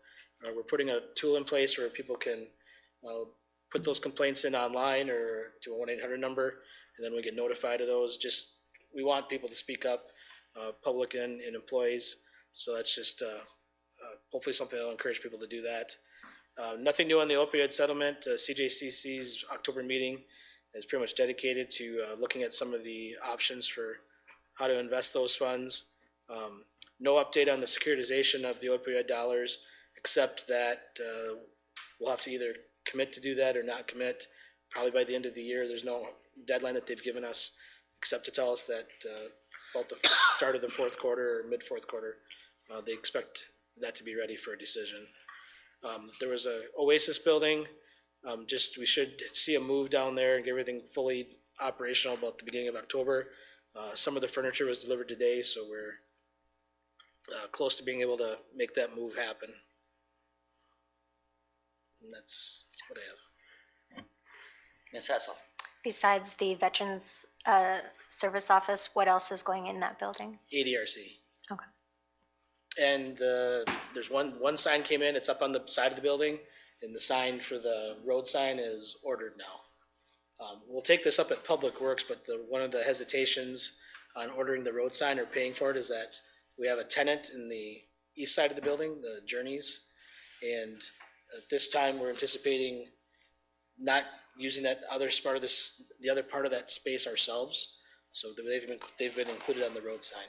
we're putting a tool in place where people can put those complaints in online or to a 1-800 number, and then we get notified of those. Just, we want people to speak up, public and employees. So that's just hopefully something that'll encourage people to do that. Nothing new on the opioid settlement. CJCC's October meeting is pretty much dedicated to looking at some of the options for how to invest those funds. No update on the securitization of the opioid dollars, except that we'll have to either commit to do that or not commit, probably by the end of the year. There's no deadline that they've given us, except to tell us that about the start of the fourth quarter or mid-fourth quarter, they expect that to be ready for a decision. There was a Oasis building. We should see a move down there and get everything fully operational about the beginning of October. Some of the furniture was delivered today, so we're close to being able to make that move happen. And that's what I have. Ms. Hessel. Besides the Veterans Service Office, what else is going in that building? ADRC. Okay. And there's one sign came in, it's up on the side of the building, and the sign for the road sign is ordered now. We'll take this up at Public Works, but one of the hesitations on ordering the road sign or paying for it is that we have a tenant in the east side of the building, the Journeys, and at this time we're anticipating not using that other part of the other part of that space ourselves. So they've been included on the road sign.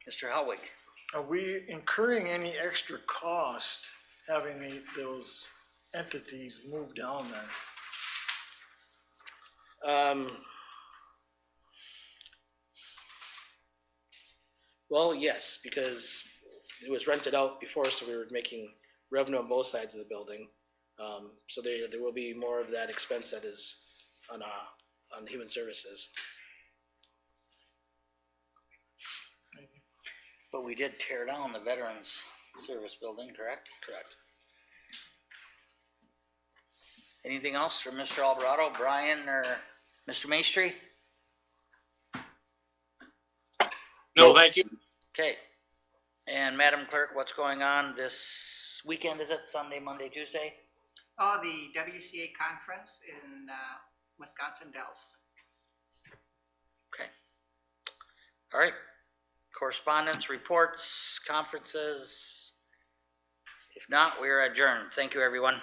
Mr. Helwig. Are we incurring any extra cost having those entities move down there? Well, yes, because it was rented out before, so we were making revenue on both sides of the building. So there will be more of that expense that is on the human services. But we did tear down the Veterans Service Building, correct? Correct. Anything else from Mr. Alvarado, Brian, or Mr. Maestri? No, thank you. Okay. And Madam Clerk, what's going on this weekend? Is it Sunday, Monday, Tuesday? Oh, the WCA conference in Wisconsin Dells. Okay. All right. Correspondence, reports, conferences. If not, we are adjourned. Thank you, everyone.